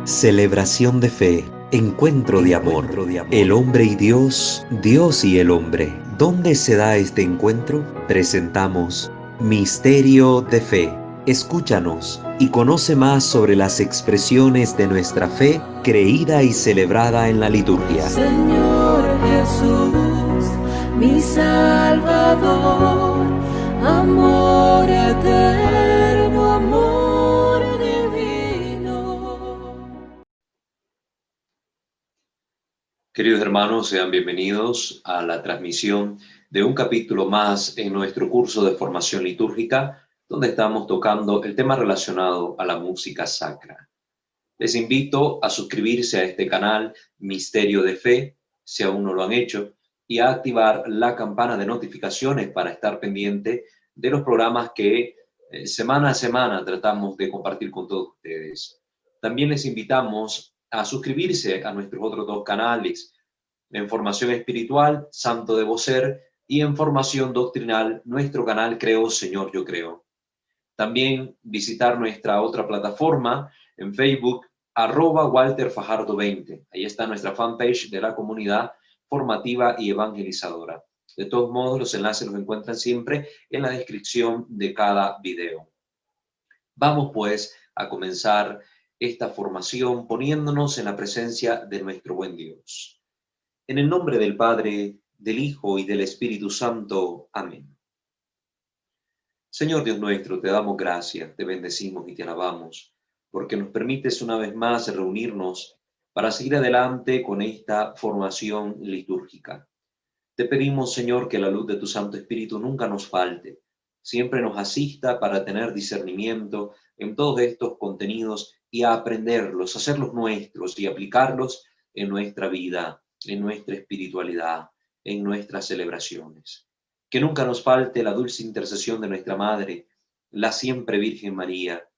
Celebración de fe, encuentro de amor, el hombre y Dios, Dios y el hombre. ¿Dónde se da este encuentro? Presentamos Misterio de Fe. Escúchanos y conoce más sobre las expresiones de nuestra fe creída y celebrada en la liturgia. Señor Jesús, mi Salvador, amor eterno, amor divino. Queridos hermanos, sean bienvenidos a la transmisión de un capítulo más en nuestro curso de formación litúrgica, donde estamos tocando el tema relacionado a la música sacra. Les invito a suscribirse a este canal Misterio de Fe, si aún no lo han hecho, y a activar la campana de notificaciones para estar pendiente de los programas que semana a semana tratamos de compartir con todos ustedes. También les invitamos a suscribirse a nuestros otros dos canales, en formación espiritual, Santo Debo Ser, y en formación doctrinal, nuestro canal Creo, Señor, Yo Creo. También visitar nuestra otra plataforma en Facebook, @WalterFajardo20. Ahí está nuestra fanpage de la comunidad formativa y evangelizadora. De todos modos, los enlaces los encuentran siempre en la descripción de cada video. Vamos pues a comenzar esta formación poniéndonos en la presencia de nuestro buen Dios. En el nombre del Padre, del Hijo y del Espíritu Santo. Amén. Señor Dios nuestro, te damos gracias, te bendecimos y te alabamos, porque nos permites una vez más reunirnos para seguir adelante con esta formación litúrgica. Te pedimos, Señor, que la luz de tu Santo Espíritu nunca nos falte, siempre nos asista para tener discernimiento en todos estos contenidos y a aprenderlos, hacerlos nuestros y aplicarlos en nuestra vida, en nuestra espiritualidad, en nuestras celebraciones. Que nunca nos falte la dulce intercesión de nuestra Madre, la siempre Virgen María,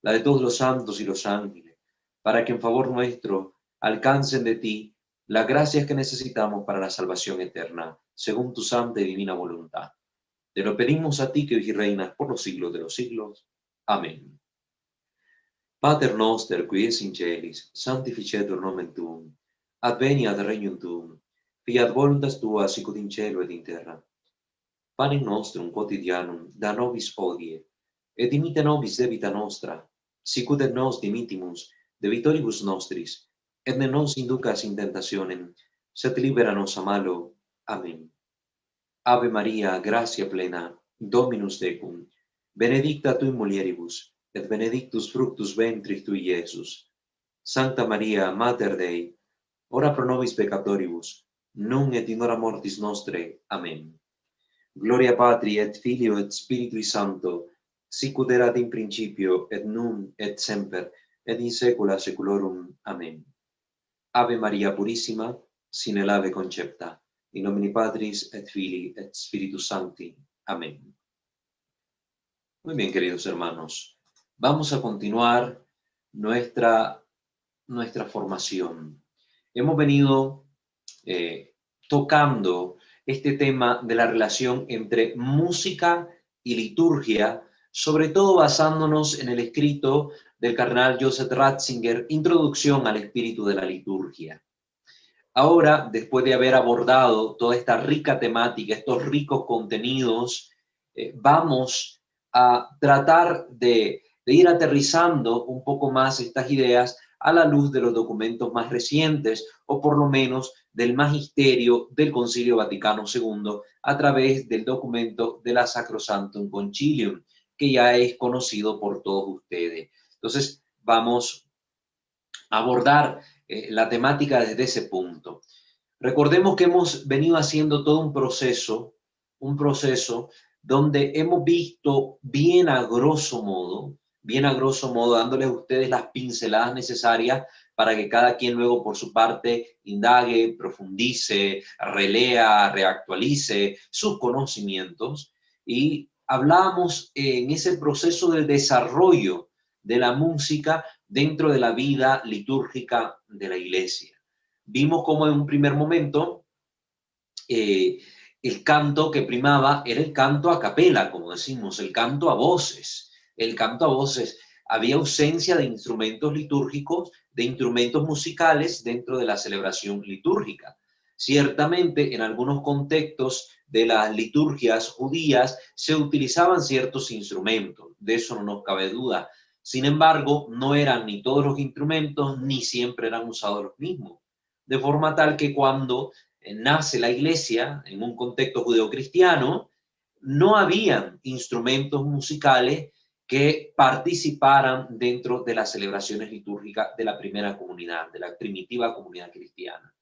la de todos los santos y los ángeles, para que en favor nuestro alcancen de ti las gracias que necesitamos para la salvación eterna, según tu santa y divina voluntad. Te lo pedimos a ti que vives y reinas por los siglos de los siglos. Amén. Pater noster, qui es in celis, sanctificetur nomen tuum, adveniat regnum tuum, fiat voluntas tua sicut in cielo et in terra. Panem nostrum quotidianum da nobis hodie, et dimite nobis debita nostra, sicut et nos dimitimus debitoribus nostris, et ne nos inducas in tentationem, sed libera nos a malo. Amén. Ave Maria, gratia plena, Dominus tecum, benedicta tu in mulieribus, et benedictus fructus ventris tui, Iesus. Sancta Maria, Mater Dei, ora pro nobis peccatoribus, nun et in hora mortis nostre. Amén. Gloria Patri et Filio et Spiritui Sancto, sicut erat in principio et nun et semper et in saecula saeculorum. Amén. Ave Maria Purissima, sine lave concepta, in nomine Patris et Filii et Spiritus Sancti. Amén. Muy bien, queridos hermanos, vamos a continuar nuestra formación. Hemos venido tocando este tema de la relación entre música y liturgia, sobre todo basándonos en el escrito del cardenal Joseph Ratzinger, Introducción al espíritu de la liturgia. Ahora, después de haber abordado toda esta rica temática, estos ricos contenidos, vamos a tratar de ir aterrizando un poco más estas ideas a la luz de los documentos más recientes, o por lo menos del magisterio del Concilio Vaticano II, a través del documento de la Sacrosanctum Concilium, que ya es conocido por todos ustedes. Entonces, vamos a abordar la temática desde ese punto. Recordemos que hemos venido haciendo todo un proceso donde hemos visto bien a grosso modo, dándoles a ustedes las pinceladas necesarias para que cada quien luego por su parte indague, profundice, relea, reactualice sus conocimientos. Y hablamos en ese proceso del desarrollo de la música dentro de la vida litúrgica de la Iglesia. Vimos cómo en un primer momento el canto que primaba era el canto a capela, como decimos, el canto a voces. El canto a voces había ausencia de instrumentos litúrgicos, de instrumentos musicales dentro de la celebración litúrgica. Ciertamente, en algunos contextos de las liturgias judías se utilizaban ciertos instrumentos, de eso no nos cabe duda. Sin embargo, no eran ni todos los instrumentos, ni siempre eran usados los mismos. De forma tal que cuando nace la iglesia en un contexto judeocristiano, no habían instrumentos musicales que participaran dentro de las celebraciones litúrgicas de la primera comunidad, de la primitiva comunidad cristiana.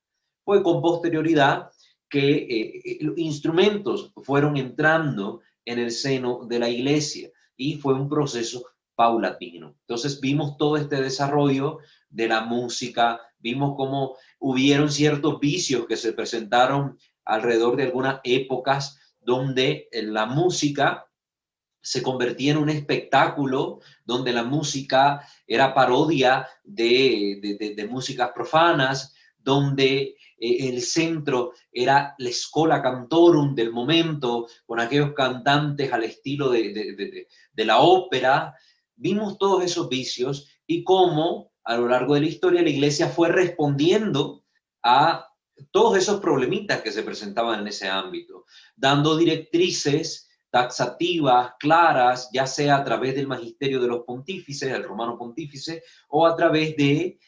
Fue con posterioridad que los instrumentos fueron entrando en el seno de la iglesia y fue un proceso paulatino. Entonces vimos todo este desarrollo de la música, vimos cómo hubieron ciertos vicios que se presentaron alrededor de algunas épocas donde la música se convertía en un espectáculo, donde la música era parodia de músicas profanas, donde el centro era la schola cantorum del momento, con aquellos cantantes al estilo de la ópera. Vimos todos esos vicios y cómo a lo largo de la historia la iglesia fue respondiendo a todos esos problemitas que se presentaban en ese ámbito, dando directrices taxativas, claras, ya sea a través del magisterio de los pontífices, el romano pontífice, o a través de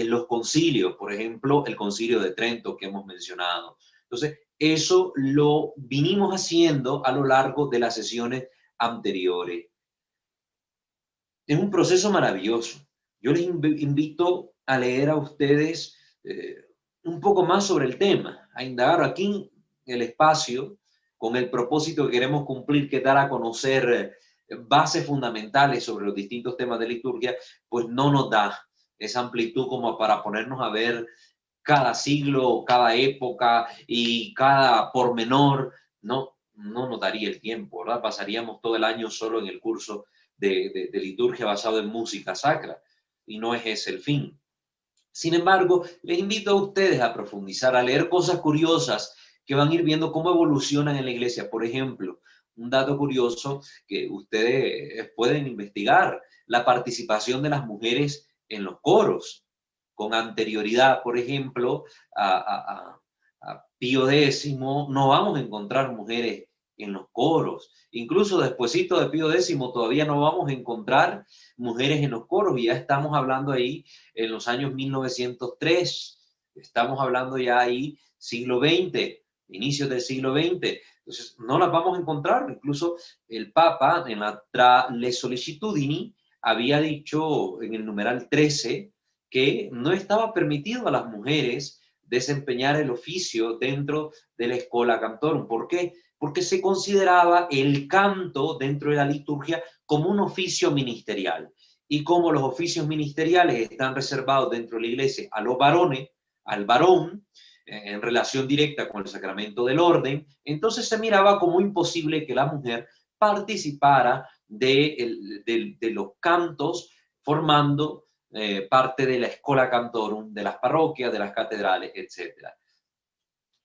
los concilios, por ejemplo, el concilio de Trento que hemos mencionado. Entonces, eso lo vinimos haciendo a lo largo de las sesiones anteriores. Es un proceso maravilloso. Yo les invito a leer a ustedes un poco más sobre el tema, a indagar aquí en el espacio con el propósito que queremos cumplir, que dar a conocer bases fundamentales sobre los distintos temas de liturgia, pues no nos da esa amplitud como para ponernos a ver cada siglo, cada época y cada pormenor. No nos daría el tiempo, ¿verdad? Pasaríamos todo el año solo en el curso de liturgia basado en música sacra y no es ese el fin. Sin embargo, les invito a ustedes a profundizar, a leer cosas curiosas que van a ir viendo cómo evolucionan en la iglesia. Por ejemplo, un dato curioso que ustedes pueden investigar, la participación de las mujeres en los coros. Con anterioridad, por ejemplo, a Pío X, no vamos a encontrar mujeres en los coros. Incluso despuesito de Pío X todavía no vamos a encontrar mujeres en los coros, y ya estamos hablando ahí en los años 1903, estamos hablando ya ahí siglo XX, inicios del siglo XX. Entonces no las vamos a encontrar. Incluso el Papa en la Tra le Sollecitudini había dicho en el numeral 13 que no estaba permitido a las mujeres desempeñar el oficio dentro de la Schola Cantorum. ¿Por qué? Porque se consideraba el canto dentro de la liturgia como un oficio ministerial. Y como los oficios ministeriales están reservados dentro de la iglesia a los varones, al varón, en relación directa con el sacramento del orden, entonces se miraba como imposible que la mujer participara de los cantos, formando parte de la Schola Cantorum, de las parroquias, de las catedrales, etc.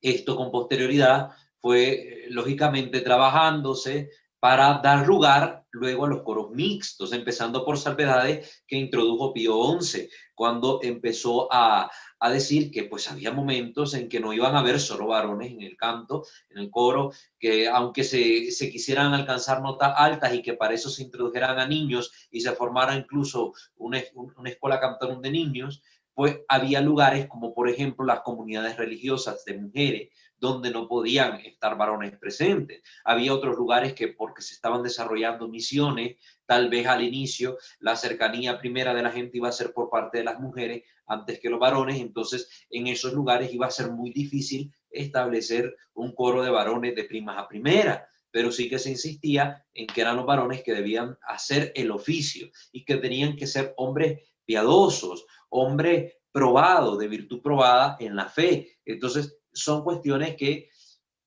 Esto con posterioridad fue lógicamente trabajándose para dar lugar luego a los coros mixtos, empezando por salvedades que introdujo Pío XI, cuando empezó a decir que pues había momentos en que no iban a haber solo varones en el canto, en el coro, que aunque se quisieran alcanzar notas altas y que para eso se introdujeran a niños y se formara incluso una escuela cantorum de niños, pues había lugares como por ejemplo las comunidades religiosas de mujeres, donde no podían estar varones presentes. Había otros lugares que porque se estaban desarrollando misiones, tal vez al inicio la cercanía primera de la gente iba a ser por parte de las mujeres antes que los varones, entonces en esos lugares iba a ser muy difícil establecer un coro de varones de primas a primera, pero sí que se insistía en que eran los varones que debían hacer el oficio y que tenían que ser hombres piadosos, hombres probados, de virtud probada en la fe. Entonces, son cuestiones que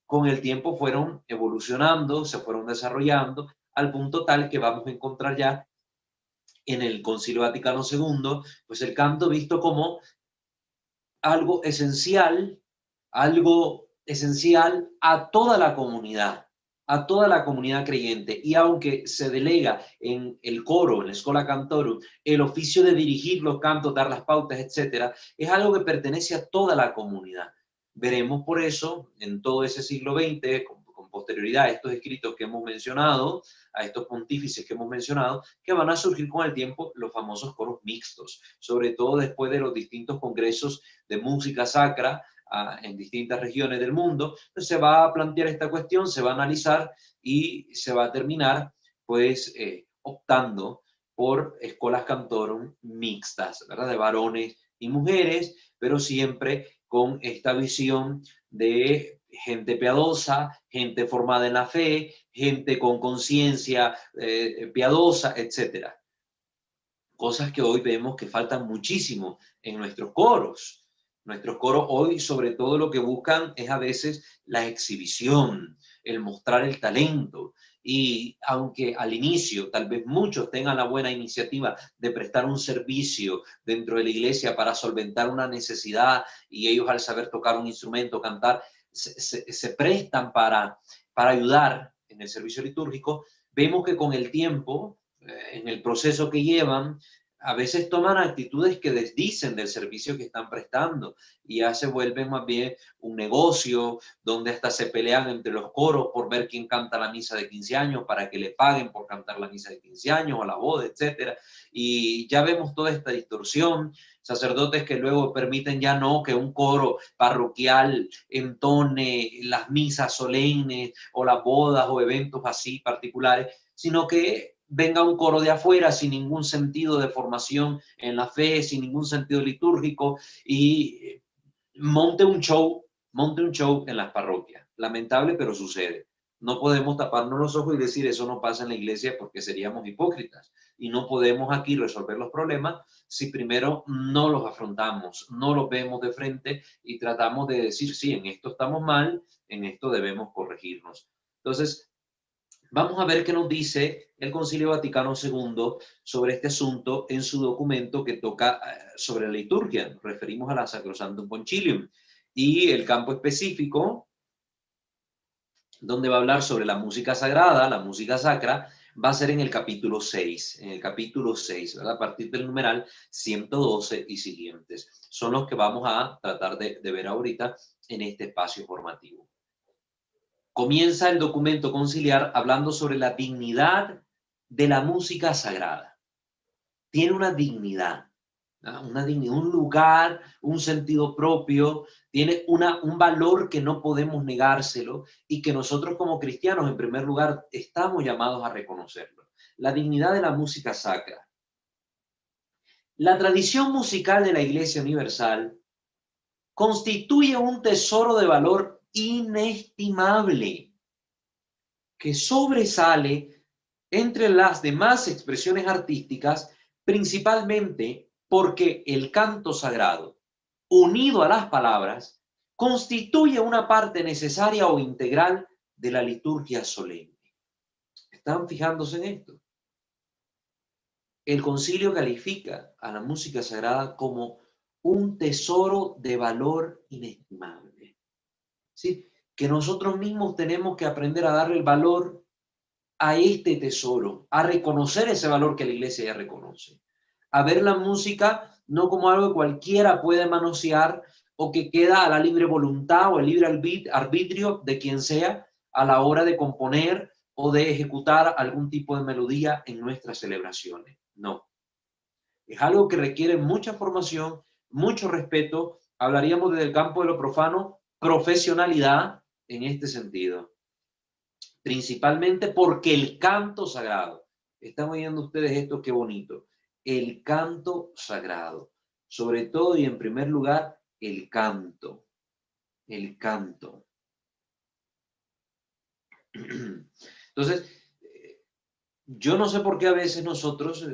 con el tiempo fueron evolucionando, se fueron desarrollando, al punto tal que vamos a encontrar ya en el Concilio Vaticano II, pues el canto visto como algo esencial a toda la comunidad, a toda la comunidad creyente. Y aunque se delega en el coro, en la Schola Cantorum, el oficio de dirigir los cantos, dar las pautas, etcétera, es algo que pertenece a toda la comunidad. Veremos por eso en todo ese siglo XX, con posterioridad a estos escritos que hemos mencionado, a estos pontífices que hemos mencionado, que van a surgir con el tiempo los famosos coros mixtos, sobre todo después de los distintos congresos de música sacra en distintas regiones del mundo. Entonces se va a plantear esta cuestión, se va a analizar y se va a terminar pues optando por escolas cantorum mixtas, ¿verdad? De varones y mujeres, pero siempre con esta visión de gente piadosa, gente formada en la fe, gente con conciencia piadosa, etcétera. Cosas que hoy vemos que faltan muchísimo en nuestros coros. Nuestros coros hoy, sobre todo, lo que buscan es a veces la exhibición, el mostrar el talento. Y aunque al inicio tal vez muchos tengan la buena iniciativa de prestar un servicio dentro de la iglesia para solventar una necesidad, y ellos al saber tocar un instrumento, cantar, se prestan para ayudar en el servicio litúrgico, vemos que con el tiempo, en el proceso que llevan, a veces toman actitudes que desdicen del servicio que están prestando y ya se vuelven más bien un negocio donde hasta se pelean entre los coros por ver quién canta la misa de 15 años para que le paguen por cantar la misa de 15 años o la boda, etcétera. Y ya vemos toda esta distorsión, sacerdotes que luego permiten ya no que un coro parroquial entone las misas solemnes o las bodas o eventos así particulares, sino que venga un coro de afuera sin ningún sentido de formación en la fe, sin ningún sentido litúrgico y monte un show en las parroquias. Lamentable, pero sucede. No podemos taparnos los ojos y decir eso no pasa en la iglesia porque seríamos hipócritas. Y no podemos aquí resolver los problemas si primero no los afrontamos, no los vemos de frente y tratamos de decir, sí, en esto estamos mal, en esto debemos corregirnos. Entonces, vamos a ver qué nos dice el Concilio Vaticano II sobre este asunto en su documento que toca sobre la liturgia. Nos referimos a la Sacrosanctum Concilium. Y el campo específico, donde va a hablar sobre la música sagrada, la música sacra, va a ser en el capítulo 6. En el capítulo 6, ¿verdad? A partir del numeral 112 y siguientes. Son los que vamos a tratar de ver ahorita en este espacio formativo. Comienza el documento conciliar hablando sobre la dignidad de la música sagrada. Tiene una dignidad, ¿no? Un lugar, un sentido propio, tiene un valor que no podemos negárselo y que nosotros como cristianos, en primer lugar, estamos llamados a reconocerlo. La dignidad de la música sacra. La tradición musical de la Iglesia Universal constituye un tesoro de valor inestimable que sobresale entre las demás expresiones artísticas, principalmente porque el canto sagrado, unido a las palabras, constituye una parte necesaria o integral de la liturgia solemne. ¿Están fijándose en esto? El concilio califica a la música sagrada como un tesoro de valor inestimable. ¿Sí? Que nosotros mismos tenemos que aprender a darle el valor a este tesoro, a reconocer ese valor que la iglesia ya reconoce, a ver la música no como algo que cualquiera puede manosear o que queda a la libre voluntad o el libre arbitrio de quien sea a la hora de componer o de ejecutar algún tipo de melodía en nuestras celebraciones. No. Es algo que requiere mucha formación, mucho respeto. Hablaríamos desde el campo de lo profano, profesionalidad en este sentido. Principalmente porque el canto sagrado, están oyendo ustedes esto, qué bonito, el canto sagrado, sobre todo y en primer lugar, el canto. Entonces, yo no sé por qué a veces nosotros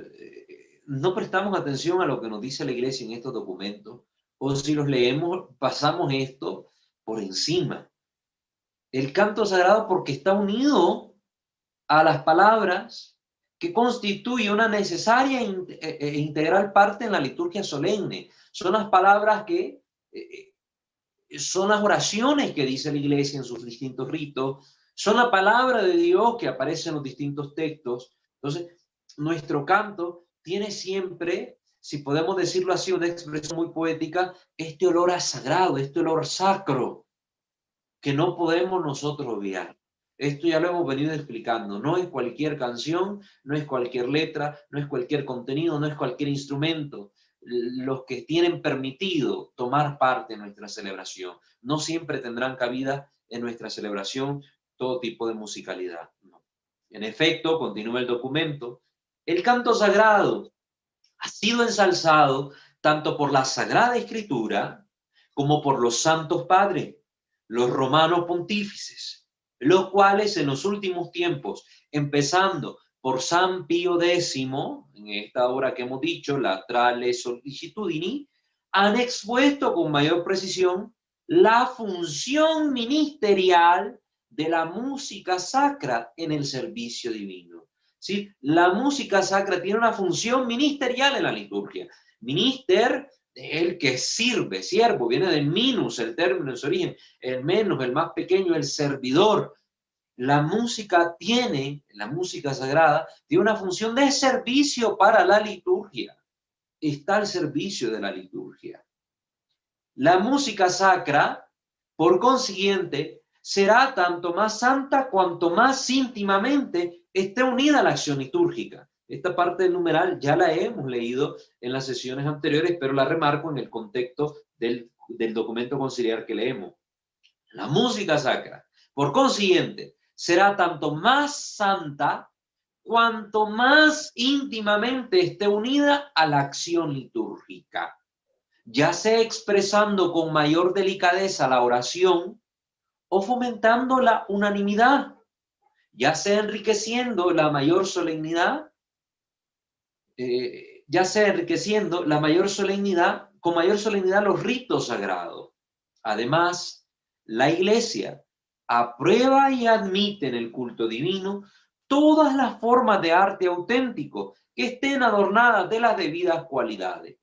no prestamos atención a lo que nos dice la iglesia en estos documentos, o si los leemos, pasamos esto por encima. El canto sagrado porque está unido a las palabras que constituye una necesaria e integral parte en la liturgia solemne. Son las palabras que son las oraciones que dice la iglesia en sus distintos ritos, Son la palabra de Dios que aparece en los distintos textos. Entonces, nuestro canto tiene siempre, si podemos decirlo así, una expresión muy poética, este olor a sagrado, este olor sacro, que no podemos nosotros obviar. Esto ya lo hemos venido explicando. No es cualquier canción, no es cualquier letra, no es cualquier contenido, no es cualquier instrumento. Los que tienen permitido tomar parte en nuestra celebración no siempre tendrán cabida en nuestra celebración todo tipo de musicalidad. No. En efecto, continúa el documento, el canto sagrado ha sido ensalzado tanto por la Sagrada Escritura como por los santos padres, los romanos pontífices, los cuales en los últimos tiempos, empezando por San Pío X, en esta obra que hemos dicho, la Trale Sollicitudini, han expuesto con mayor precisión la función ministerial de la música sacra en el servicio divino. ¿Sí? La música sacra tiene una función ministerial en la liturgia. Minister, el que sirve, siervo, viene de minus, el término en su origen, el menos, el más pequeño, el servidor. La música sagrada, tiene una función de servicio para la liturgia. Está al servicio de la liturgia. La música sacra, por consiguiente, será tanto más santa cuanto más íntimamente esté unida a la acción litúrgica. Esta parte del numeral ya la hemos leído en las sesiones anteriores, pero la remarco en el contexto del documento conciliar que leemos. La música sacra, por consiguiente, será tanto más santa cuanto más íntimamente esté unida a la acción litúrgica, ya sea expresando con mayor delicadeza la oración o fomentando la unanimidad, ya sea enriqueciendo la mayor solemnidad, con mayor solemnidad los ritos sagrados. Además, la Iglesia aprueba y admite en el culto divino todas las formas de arte auténtico que estén adornadas de las debidas cualidades.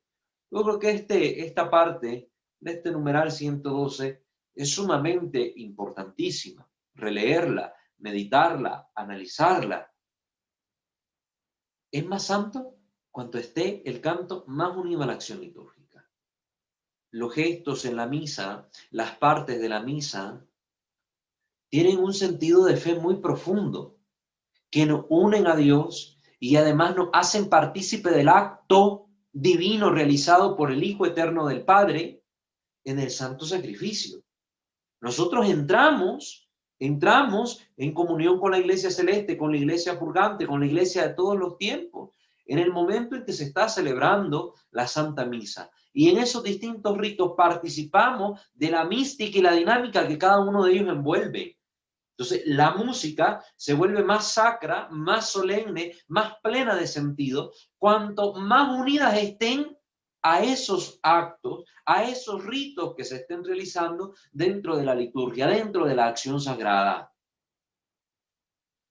Yo creo que esta parte de este numeral 112 es sumamente importantísima. Releerla, meditarla, analizarla. Es más santo cuanto esté el canto más unido a la acción litúrgica. Los gestos en la misa, las partes de la misa, tienen un sentido de fe muy profundo, que nos unen a Dios y además nos hacen partícipe del acto divino realizado por el Hijo Eterno del Padre en el santo sacrificio. Nosotros entramos en comunión con la Iglesia Celeste, con la Iglesia Purgante, con la Iglesia de todos los tiempos, en el momento en que se está celebrando la Santa Misa. Y en esos distintos ritos participamos de la mística y la dinámica que cada uno de ellos envuelve. Entonces, la música se vuelve más sacra, más solemne, más plena de sentido, cuanto más unidas estén a esos actos, a esos ritos que se estén realizando dentro de la liturgia, dentro de la acción sagrada.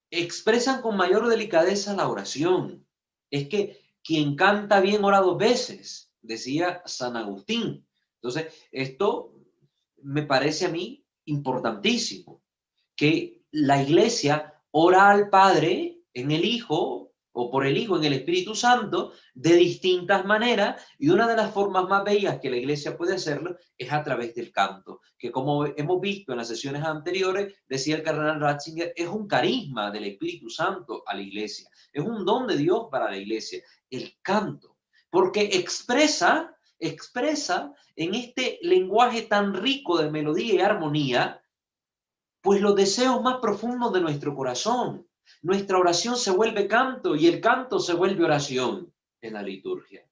Expresan con mayor delicadeza la oración. Es que quien canta bien ora dos veces, decía San Agustín. Entonces, esto me parece a mí importantísimo, que la Iglesia ora al Padre en el Hijo, o por el Hijo en el Espíritu Santo, de distintas maneras, y una de las formas más bellas que la Iglesia puede hacerlo es a través del canto, que como hemos visto en las sesiones anteriores, decía el cardenal Ratzinger, es un carisma del Espíritu Santo a la Iglesia, es un don de Dios para la Iglesia, el canto, porque expresa en este lenguaje tan rico de melodía y armonía, pues los deseos más profundos de nuestro corazón. Nuestra oración se vuelve canto y el canto se vuelve oración en la liturgia.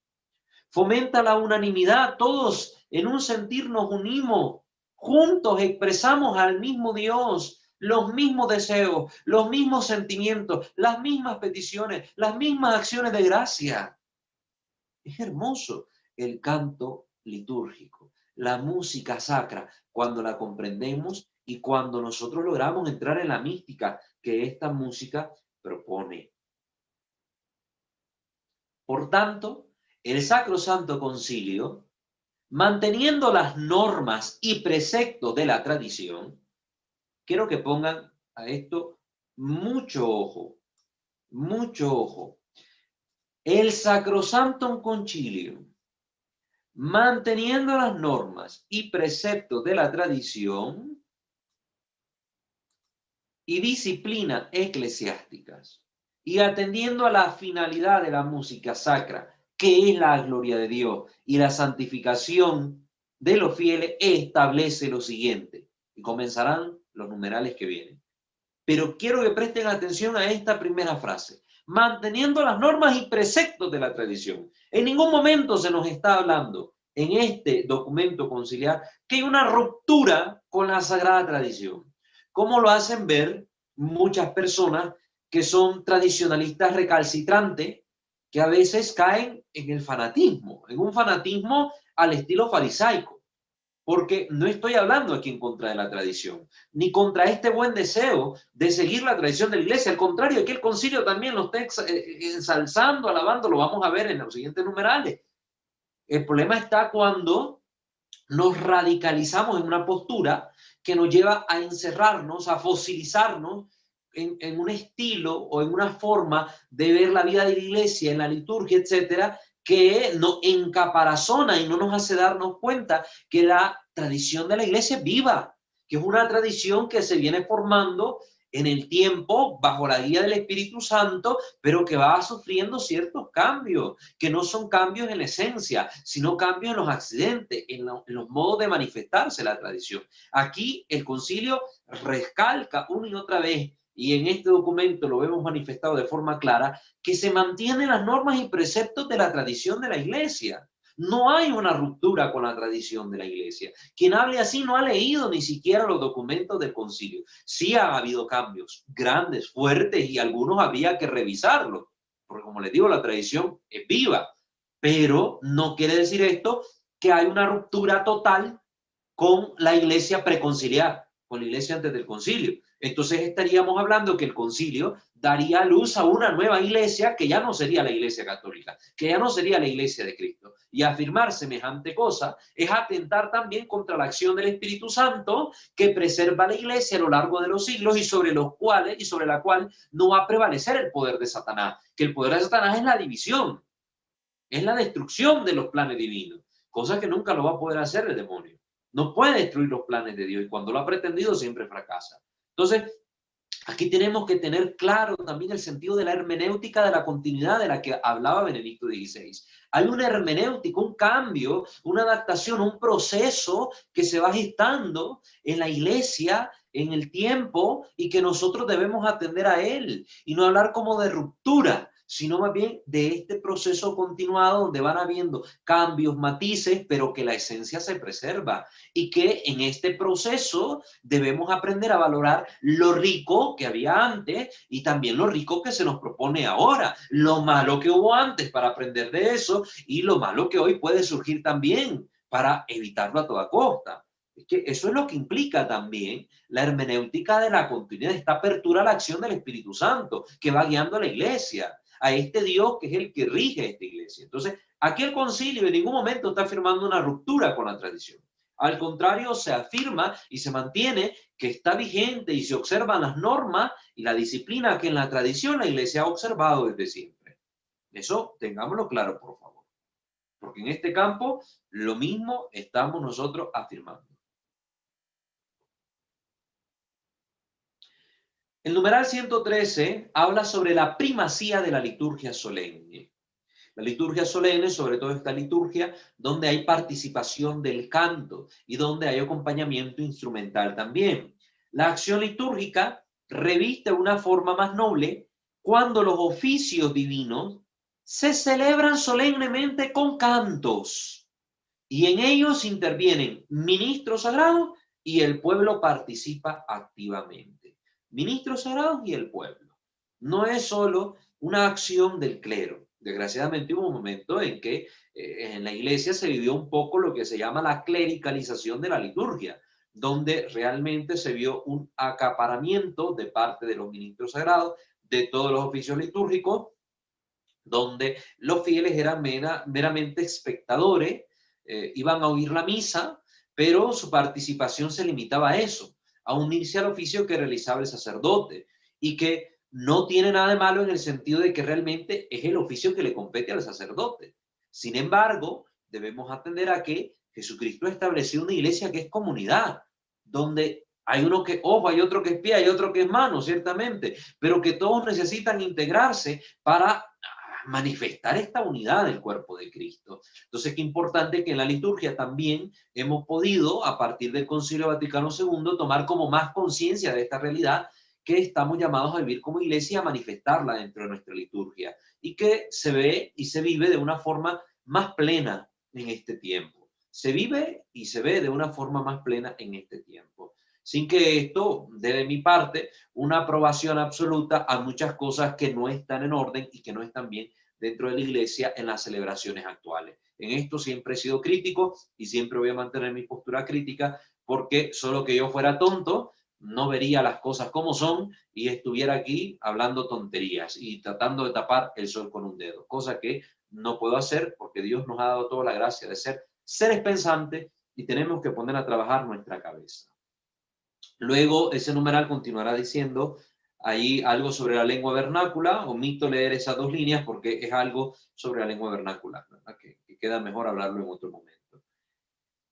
Fomenta la unanimidad, todos en un sentir nos unimos, juntos expresamos al mismo Dios, los mismos deseos, los mismos sentimientos, las mismas peticiones, las mismas acciones de gracia. Es hermoso el canto litúrgico, la música sacra, cuando la comprendemos y cuando nosotros logramos entrar en la mística que esta música propone. Por tanto, el Sacrosanto Concilio, manteniendo las normas y preceptos de la tradición, quiero que pongan a esto mucho ojo, mucho ojo. El Sacrosanctum Concilium, manteniendo las normas y preceptos de la tradición y disciplina eclesiásticas, y atendiendo a la finalidad de la música sacra, que es la gloria de Dios y la santificación de los fieles, establece lo siguiente, y comenzarán los numerales que vienen. Pero quiero que presten atención a esta primera frase, manteniendo las normas y preceptos de la tradición. En ningún momento se nos está hablando en este documento conciliar que hay una ruptura con la sagrada tradición, como lo hacen ver muchas personas que son tradicionalistas recalcitrantes, que a veces caen en el fanatismo, en un fanatismo al estilo farisaico, porque no estoy hablando aquí en contra de la tradición, ni contra este buen deseo de seguir la tradición de la iglesia. Al contrario, aquí el concilio también lo está ensalzando, alabando, lo vamos a ver en los siguientes numerales. El problema está cuando nos radicalizamos en una postura que nos lleva a encerrarnos, a fosilizarnos en un estilo o en una forma de ver la vida de la iglesia, en la liturgia, etcétera, que nos encaparazona y no nos hace darnos cuenta que la tradición de la iglesia es viva, que es una tradición que se viene formando en el tiempo bajo la guía del Espíritu Santo, pero que va sufriendo ciertos cambios, que no son cambios en la esencia, sino cambios en los accidentes, en los modos de manifestarse la tradición. Aquí el concilio recalca una y otra vez, y en este documento lo vemos manifestado de forma clara, que se mantienen las normas y preceptos de la tradición de la iglesia. No hay una ruptura con la tradición de la iglesia. Quien hable así no ha leído ni siquiera los documentos del concilio. Sí ha habido cambios grandes, fuertes, y algunos habría que revisarlos, porque como les digo, la tradición es viva, pero no quiere decir esto que hay una ruptura total con la iglesia preconciliar, con la iglesia antes del concilio. Entonces estaríamos hablando que el concilio daría luz a una nueva iglesia que ya no sería la iglesia católica, que ya no sería la iglesia de Cristo. Y afirmar semejante cosa es atentar también contra la acción del Espíritu Santo que preserva la iglesia a lo largo de los siglos y sobre la cual no va a prevalecer el poder de Satanás, que el poder de Satanás es la división, es la destrucción de los planes divinos, cosa que nunca lo va a poder hacer el demonio. No puede destruir los planes de Dios y cuando lo ha pretendido siempre fracasa. Entonces, aquí tenemos que tener claro también el sentido de la hermenéutica de la continuidad de la que hablaba Benedicto XVI. Hay una hermenéutica, un cambio, una adaptación, un proceso que se va gestando en la iglesia, en el tiempo, y que nosotros debemos atender a él y no hablar como de ruptura, sino más bien de este proceso continuado donde van habiendo cambios, matices, pero que la esencia se preserva y que en este proceso debemos aprender a valorar lo rico que había antes y también lo rico que se nos propone ahora, lo malo que hubo antes para aprender de eso y lo malo que hoy puede surgir también para evitarlo a toda costa. Es que eso es lo que implica también la hermenéutica de la continuidad, esta apertura a la acción del Espíritu Santo que va guiando a la iglesia, a este Dios que es el que rige esta iglesia. Entonces, aquí el concilio en ningún momento está afirmando una ruptura con la tradición. Al contrario, se afirma y se mantiene que está vigente y se observan las normas y la disciplina que en la tradición la iglesia ha observado desde siempre. Eso tengámoslo claro, por favor. Porque en este campo lo mismo estamos nosotros afirmando. El numeral 113 habla sobre la primacía de la liturgia solemne. La liturgia solemne, sobre todo esta liturgia, donde hay participación del canto y donde hay acompañamiento instrumental también. La acción litúrgica reviste una forma más noble cuando los oficios divinos se celebran solemnemente con cantos y en ellos intervienen ministros sagrados y el pueblo participa activamente. Ministros sagrados y el pueblo. No es solo una acción del clero. Desgraciadamente hubo un momento en que en la iglesia se vivió un poco lo que se llama la clericalización de la liturgia, donde realmente se vio un acaparamiento de parte de los ministros sagrados de todos los oficios litúrgicos, donde los fieles eran meramente espectadores, iban a oír la misa, pero su participación se limitaba a eso, a unirse al oficio que realizaba el sacerdote y que no tiene nada de malo en el sentido de que realmente es el oficio que le compete al sacerdote. Sin embargo, debemos atender a que Jesucristo estableció una iglesia que es comunidad, donde hay uno que ojo, hay otro que es pie, hay otro que es mano, ciertamente, pero que todos necesitan integrarse para manifestar esta unidad del cuerpo de Cristo. Entonces, qué importante que en la liturgia también hemos podido, a partir del Concilio Vaticano II, tomar como más conciencia de esta realidad que estamos llamados a vivir como iglesia y a manifestarla dentro de nuestra liturgia y que se ve y se vive de una forma más plena en este tiempo. Se vive y se ve de una forma más plena en este tiempo. Sin que esto dé de mi parte una aprobación absoluta a muchas cosas que no están en orden y que no están bien dentro de la iglesia en las celebraciones actuales. En esto siempre he sido crítico y siempre voy a mantener mi postura crítica porque solo que yo fuera tonto no vería las cosas como son y estuviera aquí hablando tonterías y tratando de tapar el sol con un dedo, cosa que no puedo hacer porque Dios nos ha dado toda la gracia de ser seres pensantes y tenemos que poner a trabajar nuestra cabeza. Luego ese numeral continuará diciendo ahí algo sobre la lengua vernácula. Omito leer esas dos líneas porque es algo sobre la lengua vernácula, ¿verdad? Que queda mejor hablarlo en otro momento.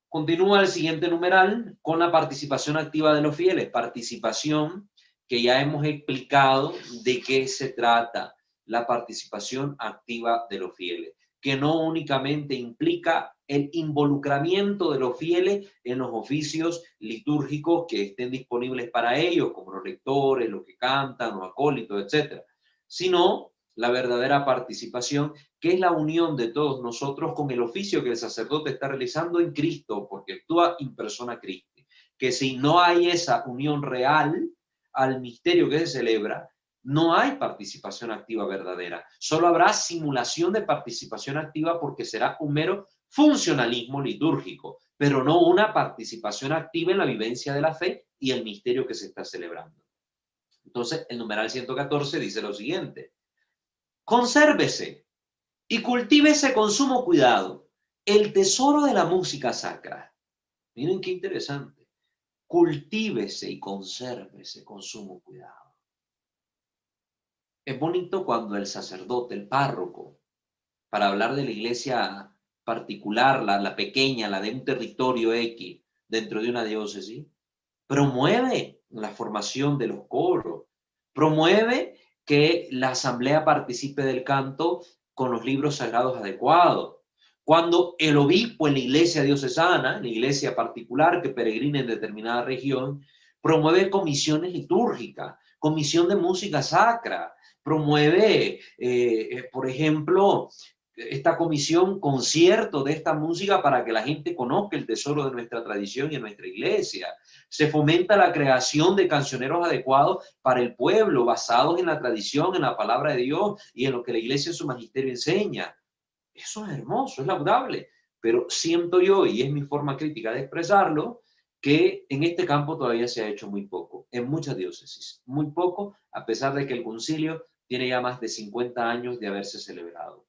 Continúa el siguiente numeral con la participación activa de los fieles, participación que ya hemos explicado de qué se trata, la participación activa de los fieles, que no únicamente implica el involucramiento de los fieles en los oficios litúrgicos que estén disponibles para ellos, como los lectores, los que cantan, los acólitos, etcétera, sino la verdadera participación, que es la unión de todos nosotros con el oficio que el sacerdote está realizando en Cristo, porque actúa in persona Christi. Que si no hay esa unión real al misterio que se celebra, no hay participación activa verdadera. Solo habrá simulación de participación activa porque será un mero funcionalismo litúrgico, pero no una participación activa en la vivencia de la fe y el misterio que se está celebrando. Entonces, el numeral 114 dice lo siguiente: consérvese y cultívese con sumo cuidado el tesoro de la música sacra. Miren qué interesante. Cultívese y consérvese con sumo cuidado. Es bonito cuando el sacerdote, el párroco, para hablar de la iglesia particular, la pequeña, la de un territorio X, dentro de una diócesis, promueve la formación de los coros, promueve que la asamblea participe del canto con los libros sagrados adecuados. Cuando el obispo en la iglesia diocesana, en la iglesia particular que peregrina en determinada región, promueve comisiones litúrgicas, comisión de música sacra, promueve, por ejemplo, esta comisión, concierto de esta música para que la gente conozca el tesoro de nuestra tradición y en nuestra iglesia. Se fomenta la creación de cancioneros adecuados para el pueblo, basados en la tradición, en la palabra de Dios y en lo que la iglesia en su magisterio enseña. Eso es hermoso, es laudable, pero siento yo, y es mi forma crítica de expresarlo, que en este campo todavía se ha hecho muy poco, en muchas diócesis, muy poco, a pesar de que el concilio tiene ya más de 50 años de haberse celebrado.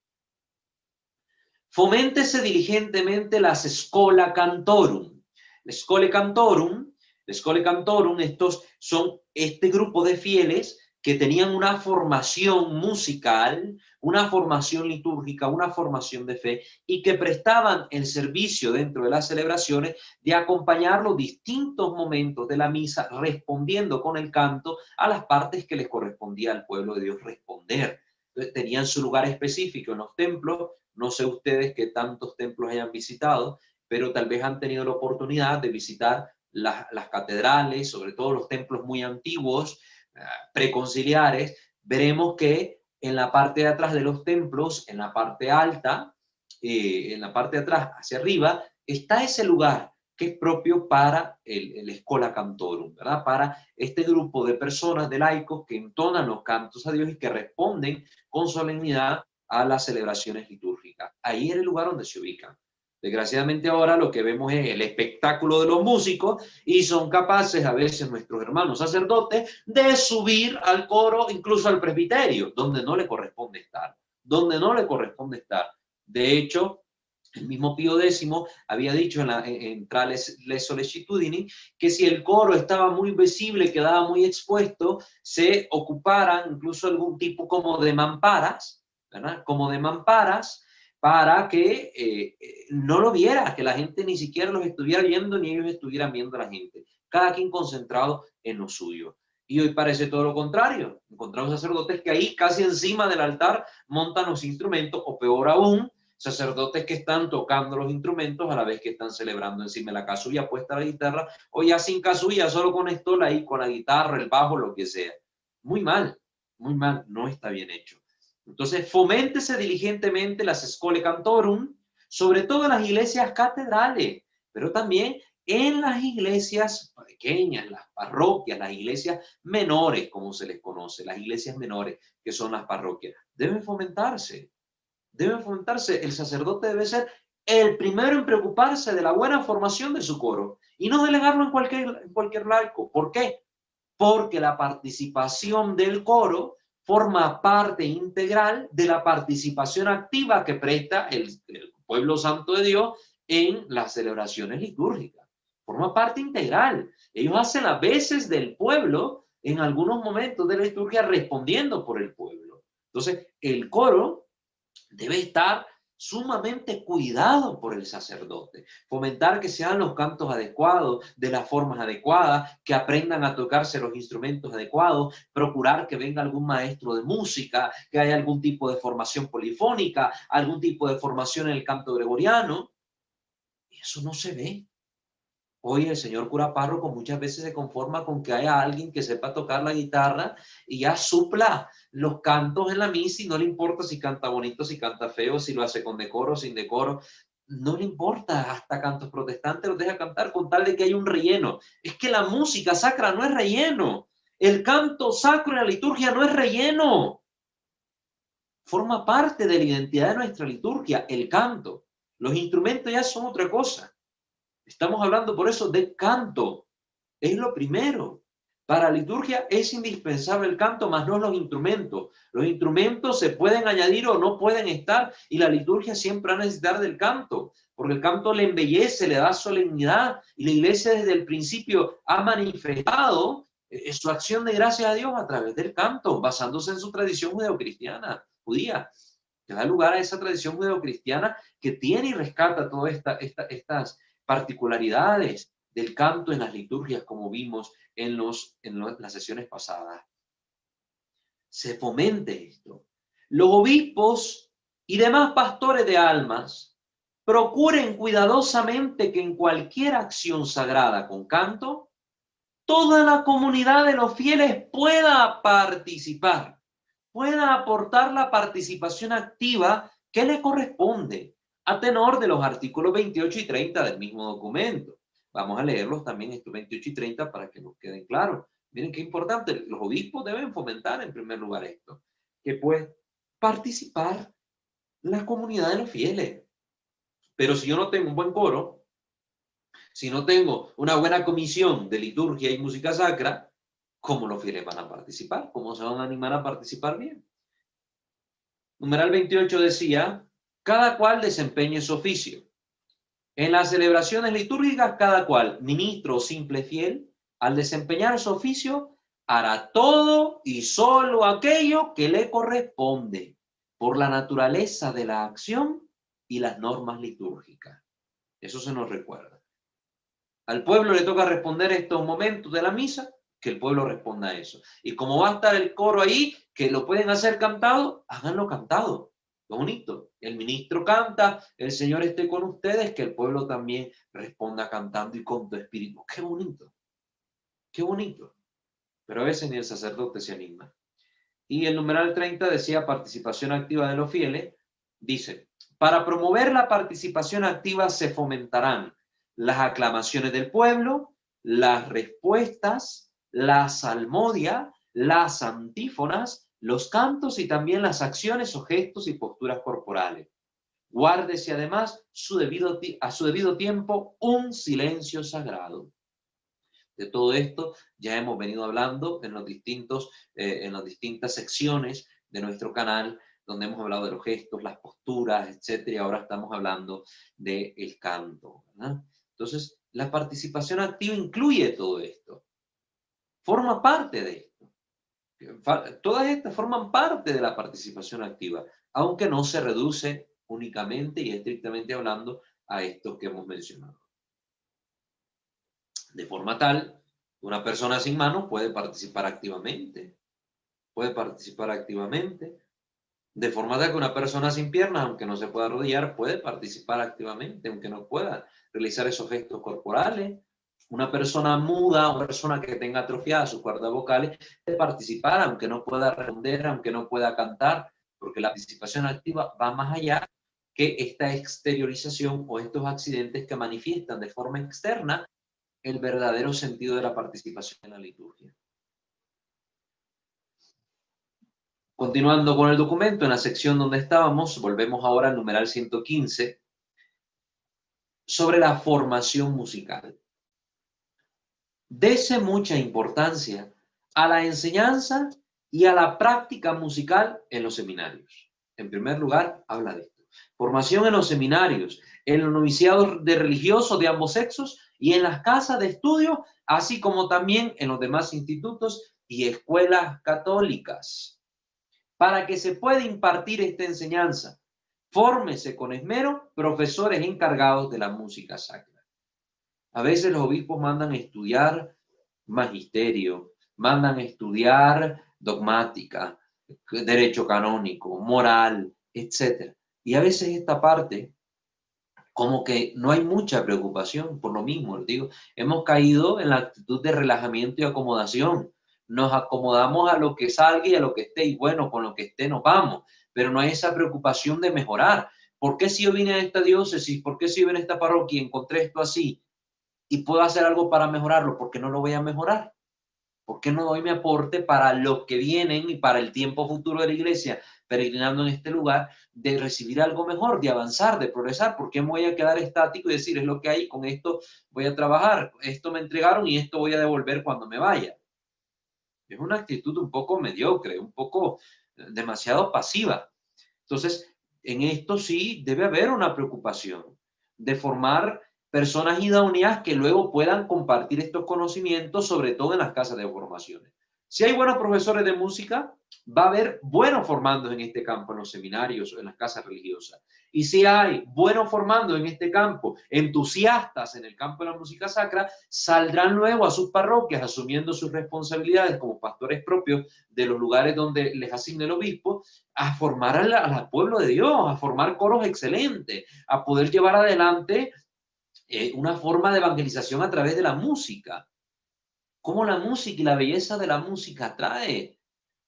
Foméntese diligentemente las Schola Cantorum. La Scholae Cantorum, estos son este grupo de fieles que tenían una formación musical, una formación litúrgica, una formación de fe y que prestaban el servicio dentro de las celebraciones de acompañar los distintos momentos de la misa respondiendo con el canto a las partes que les correspondía al pueblo de Dios responder. Entonces, tenían su lugar específico en los templos. No sé ustedes qué tantos templos hayan visitado, pero tal vez han tenido la oportunidad de visitar las catedrales, sobre todo los templos muy antiguos, preconciliares. Veremos que en la parte de atrás de los templos, en la parte alta, en la parte de atrás hacia arriba, está ese lugar que es propio para el Schola Cantorum, ¿verdad? Para este grupo de personas, de laicos, que entonan los cantos a Dios y que responden con solemnidad a las celebraciones litúrgicas. Ahí es el lugar donde se ubican. Desgraciadamente ahora lo que vemos es el espectáculo de los músicos y son capaces a veces nuestros hermanos sacerdotes de subir al coro, incluso al presbiterio, donde no le corresponde estar, donde no le corresponde estar. De hecho, El mismo Pío X había dicho tra le sollecitudini que si el coro estaba muy visible, quedaba muy expuesto, se ocuparan incluso algún tipo como de mamparas, ¿verdad? Como de mamparas para que no lo viera, que la gente ni siquiera los estuviera viendo ni ellos estuvieran viendo a la gente. Cada quien concentrado en lo suyo. Y hoy parece todo lo contrario. Encontramos sacerdotes que ahí casi encima del altar montan los instrumentos, o peor aún, sacerdotes que están tocando los instrumentos a la vez que están celebrando encima de la casulla puesta a la guitarra, o ya sin casulla, solo con estola ahí, con la guitarra, el bajo, lo que sea. Muy mal, no está bien hecho. Entonces, foméntese diligentemente las scolae cantorum, sobre todo en las iglesias catedrales, pero también en las iglesias pequeñas, las parroquias, las iglesias menores, como se les conoce, las iglesias menores, que son las parroquias, deben fomentarse. Deben fomentarse. El sacerdote debe ser el primero en preocuparse de la buena formación de su coro y no delegarlo en cualquier laico. ¿Por qué? Porque la participación del coro forma parte integral de la participación activa que presta el pueblo santo de Dios en las celebraciones litúrgicas. Forma parte integral. Ellos hacen las veces del pueblo en algunos momentos de la liturgia respondiendo por el pueblo. Entonces, el coro debe estar sumamente cuidado por el sacerdote, fomentar que sean los cantos adecuados, de las formas adecuadas, que aprendan a tocarse los instrumentos adecuados, procurar que venga algún maestro de música, que haya algún tipo de formación polifónica, algún tipo de formación en el canto gregoriano. Eso no se ve. Hoy el señor cura párroco muchas veces se conforma con que haya alguien que sepa tocar la guitarra y ya supla los cantos en la misa y no le importa si canta bonito, si canta feo, si lo hace con decoro, sin decoro. No le importa, hasta cantos protestantes los deja cantar con tal de que haya un relleno. Es que la música sacra no es relleno. El canto sacro en la liturgia no es relleno. Forma parte de la identidad de nuestra liturgia, el canto. Los instrumentos ya son otra cosa. Estamos hablando por eso de canto. Es lo primero. Para la liturgia es indispensable el canto, más no los instrumentos. Los instrumentos se pueden añadir o no pueden estar, y la liturgia siempre va a necesitar del canto, porque el canto le embellece, le da solemnidad, y la iglesia desde el principio ha manifestado su acción de gracias a Dios a través del canto, basándose en su tradición judeocristiana, judía, que da lugar a esa tradición judeocristiana que tiene y rescata todas estas particularidades del canto en las liturgias, como vimos en las sesiones pasadas. Se fomente esto. Los obispos y demás pastores de almas procuren cuidadosamente que en cualquier acción sagrada con canto, toda la comunidad de los fieles pueda participar, pueda aportar la participación activa que le corresponde, a tenor de los artículos 28 y 30 del mismo documento. Vamos a leerlos también, estos 28 y 30, para que nos queden claros. Miren qué importante, los obispos deben fomentar en primer lugar esto, que pues participar la comunidad de los fieles. Pero si yo no tengo un buen coro, si no tengo una buena comisión de liturgia y música sacra, ¿cómo los fieles van a participar? ¿Cómo se van a animar a participar bien? Numeral 28 decía, cada cual desempeñe su oficio. En las celebraciones litúrgicas, cada cual, ministro o simple fiel, al desempeñar su oficio, hará todo y solo aquello que le corresponde por la naturaleza de la acción y las normas litúrgicas. Eso se nos recuerda. Al pueblo le toca responder estos momentos de la misa, que el pueblo responda a eso. Y como va a estar el coro ahí, que lo pueden hacer cantado, háganlo cantado. Lo bonito. El ministro canta, el Señor esté con ustedes, que el pueblo también responda cantando y con tu espíritu. Qué bonito. Qué bonito. Pero a veces ni el sacerdote se anima. Y el numeral 30 decía participación activa de los fieles. Dice, para promover la participación activa se fomentarán las aclamaciones del pueblo, las respuestas, la salmodia, las antífonas, los cantos y también las acciones o gestos y posturas corporales. Guárdese además a su debido tiempo un silencio sagrado. De todo esto ya hemos venido hablando en las distintas secciones de nuestro canal, donde hemos hablado de los gestos, las posturas, etcétera, y ahora estamos hablando del canto, ¿verdad? Entonces, la participación activa incluye todo esto, forma parte de esto. Todas estas forman parte de la participación activa, aunque no se reduce únicamente y estrictamente hablando a esto que hemos mencionado. De forma tal, una persona sin manos puede participar activamente, de forma tal que una persona sin piernas, aunque no se pueda arrodillar, puede participar activamente, aunque no pueda realizar esos gestos corporales. Una persona muda, una persona que tenga atrofiadas sus cuerdas vocales, puede participar, aunque no pueda responder, aunque no pueda cantar, porque la participación activa va más allá que esta exteriorización o estos accidentes que manifiestan de forma externa el verdadero sentido de la participación en la liturgia. Continuando con el documento, en la sección donde estábamos, volvemos ahora al numeral 115, sobre la formación musical. Dese mucha importancia a la enseñanza y a la práctica musical en los seminarios. En primer lugar, habla de esto. Formación en los seminarios, en los noviciados de religiosos de ambos sexos y en las casas de estudio, así como también en los demás institutos y escuelas católicas. Para que se pueda impartir esta enseñanza, fórmese con esmero profesores encargados de la música sacra. A veces los obispos mandan estudiar magisterio, mandan estudiar dogmática, derecho canónico, moral, etc. Y a veces esta parte, como que no hay mucha preocupación por lo mismo. Digo, hemos caído en la actitud de relajamiento y acomodación. Nos acomodamos a lo que salga y a lo que esté, y bueno, con lo que esté nos vamos, pero no hay esa preocupación de mejorar. ¿Por qué si yo vine a esta diócesis? ¿Por qué si yo vine a esta parroquia y encontré esto así y puedo hacer algo para mejorarlo? ¿Por qué no lo voy a mejorar? ¿Por qué no doy mi aporte para los que vienen y para el tiempo futuro de la iglesia, peregrinando en este lugar, de recibir algo mejor, de avanzar, de progresar? ¿Por qué me voy a quedar estático y decir, es lo que hay, con esto voy a trabajar, esto me entregaron y esto voy a devolver cuando me vaya? Es una actitud un poco mediocre, un poco demasiado pasiva. Entonces, en esto sí debe haber una preocupación de formar personas idóneas que luego puedan compartir estos conocimientos, sobre todo en las casas de formaciones. Si hay buenos profesores de música, va a haber buenos formandos en este campo, en los seminarios o en las casas religiosas. Y si hay buenos formandos en este campo, entusiastas en el campo de la música sacra, saldrán luego a sus parroquias asumiendo sus responsabilidades como pastores propios de los lugares donde les asigne el obispo, a formar al pueblo de Dios, a formar coros excelentes, a poder llevar adelante una forma de evangelización a través de la música. Cómo la música y la belleza de la música atrae.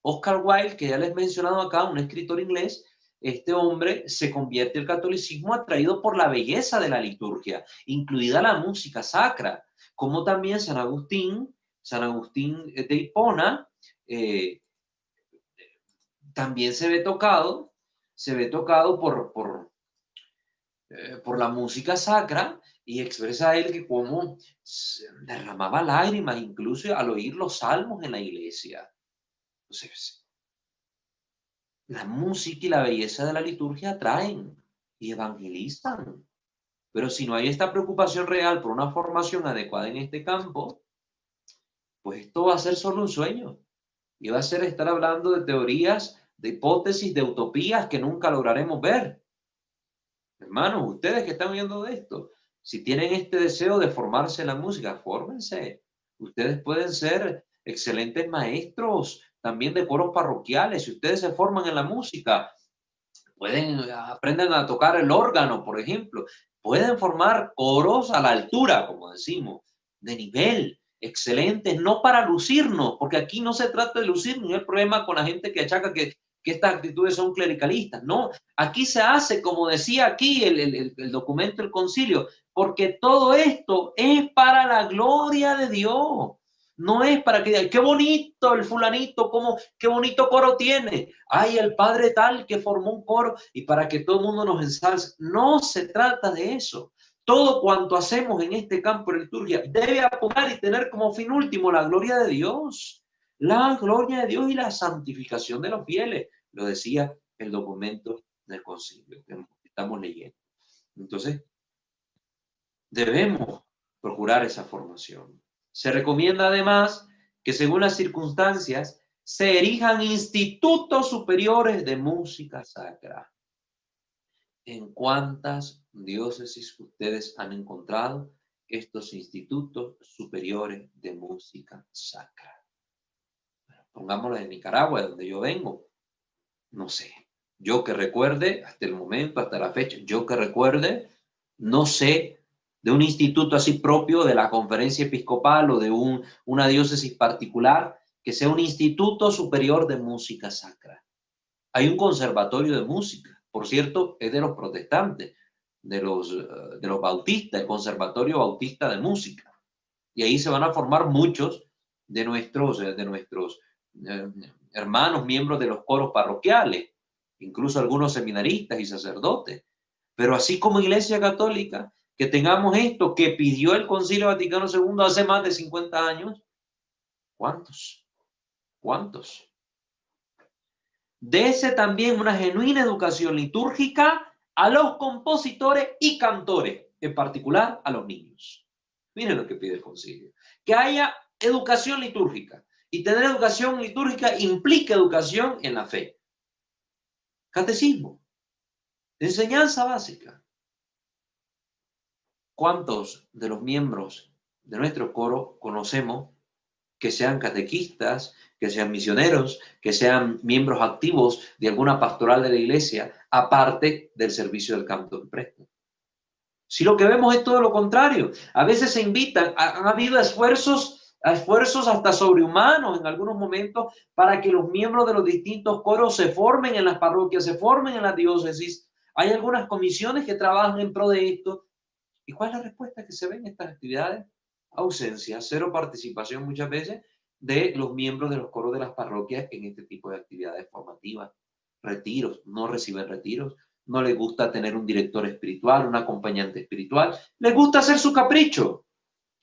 Oscar Wilde, que ya les he mencionado acá, un escritor inglés, este hombre se convierte al catolicismo atraído por la belleza de la liturgia, incluida la música sacra, como también San Agustín de Hipona, también se ve tocado por la música sacra, y expresa él que como derramaba lágrimas incluso al oír los salmos en la iglesia. Entonces, la música y la belleza de la liturgia atraen y evangelizan. Pero si no hay esta preocupación real por una formación adecuada en este campo, pues esto va a ser solo un sueño. Y va a ser estar hablando de teorías, de hipótesis, de utopías que nunca lograremos ver. Hermanos, ustedes que están viendo de esto, si tienen este deseo de formarse en la música, fórmense. Ustedes pueden ser excelentes maestros también de coros parroquiales. Si ustedes se forman en la música, aprenden a tocar el órgano, por ejemplo. Pueden formar coros a la altura, como decimos, de nivel, excelentes, no para lucirnos, porque aquí no se trata de lucirnos. No hay problema con la gente que achaca que estas actitudes son clericalistas. No, aquí se hace, como decía aquí el documento del concilio, porque todo esto es para la gloria de Dios. No es para que digan, qué bonito el fulanito, qué bonito coro tiene. Ay, el padre tal que formó un coro y para que todo el mundo nos ensalce. No se trata de eso. Todo cuanto hacemos en este campo de liturgia debe apuntar y tener como fin último la gloria de Dios. La gloria de Dios y la santificación de los fieles. Lo decía el documento del concilio que estamos leyendo. Entonces, debemos procurar esa formación. Se recomienda además que según las circunstancias se erijan institutos superiores de música sacra. ¿En cuántas diócesis ustedes han encontrado estos institutos superiores de música sacra? Pongámoslo en Nicaragua, de donde yo vengo. No sé. Yo que recuerde, hasta el momento, hasta la fecha, yo que recuerde, no sé de un instituto así propio de la conferencia episcopal o de una diócesis particular que sea un instituto superior de música sacra. Hay un conservatorio de música, por cierto, es de los protestantes, de los bautistas, el Conservatorio Bautista de Música. Y ahí se van a formar muchos de nuestros hermanos, miembros de los coros parroquiales, incluso algunos seminaristas y sacerdotes. Pero así como Iglesia Católica, que tengamos esto que pidió el Concilio Vaticano II hace más de 50 años, ¿cuántos? ¿Cuántos? Dese también una genuina educación litúrgica a los compositores y cantores, en particular a los niños. Miren lo que pide el concilio. Que haya educación litúrgica. Y tener educación litúrgica implica educación en la fe. Catecismo. Enseñanza básica. ¿Cuántos de los miembros de nuestro coro conocemos que sean catequistas, que sean misioneros, que sean miembros activos de alguna pastoral de la iglesia, aparte del servicio del canto que prestan? Si lo que vemos es todo lo contrario, a veces se invitan, han habido esfuerzos hasta sobrehumanos en algunos momentos para que los miembros de los distintos coros se formen en las parroquias, se formen en las diócesis. Hay algunas comisiones que trabajan en pro de esto. ¿Y cuál es la respuesta que se ve en estas actividades? Ausencia, cero participación muchas veces de los miembros de los coros de las parroquias en este tipo de actividades formativas. Retiros, no reciben retiros. No les gusta tener un director espiritual, un acompañante espiritual. Les gusta hacer su capricho.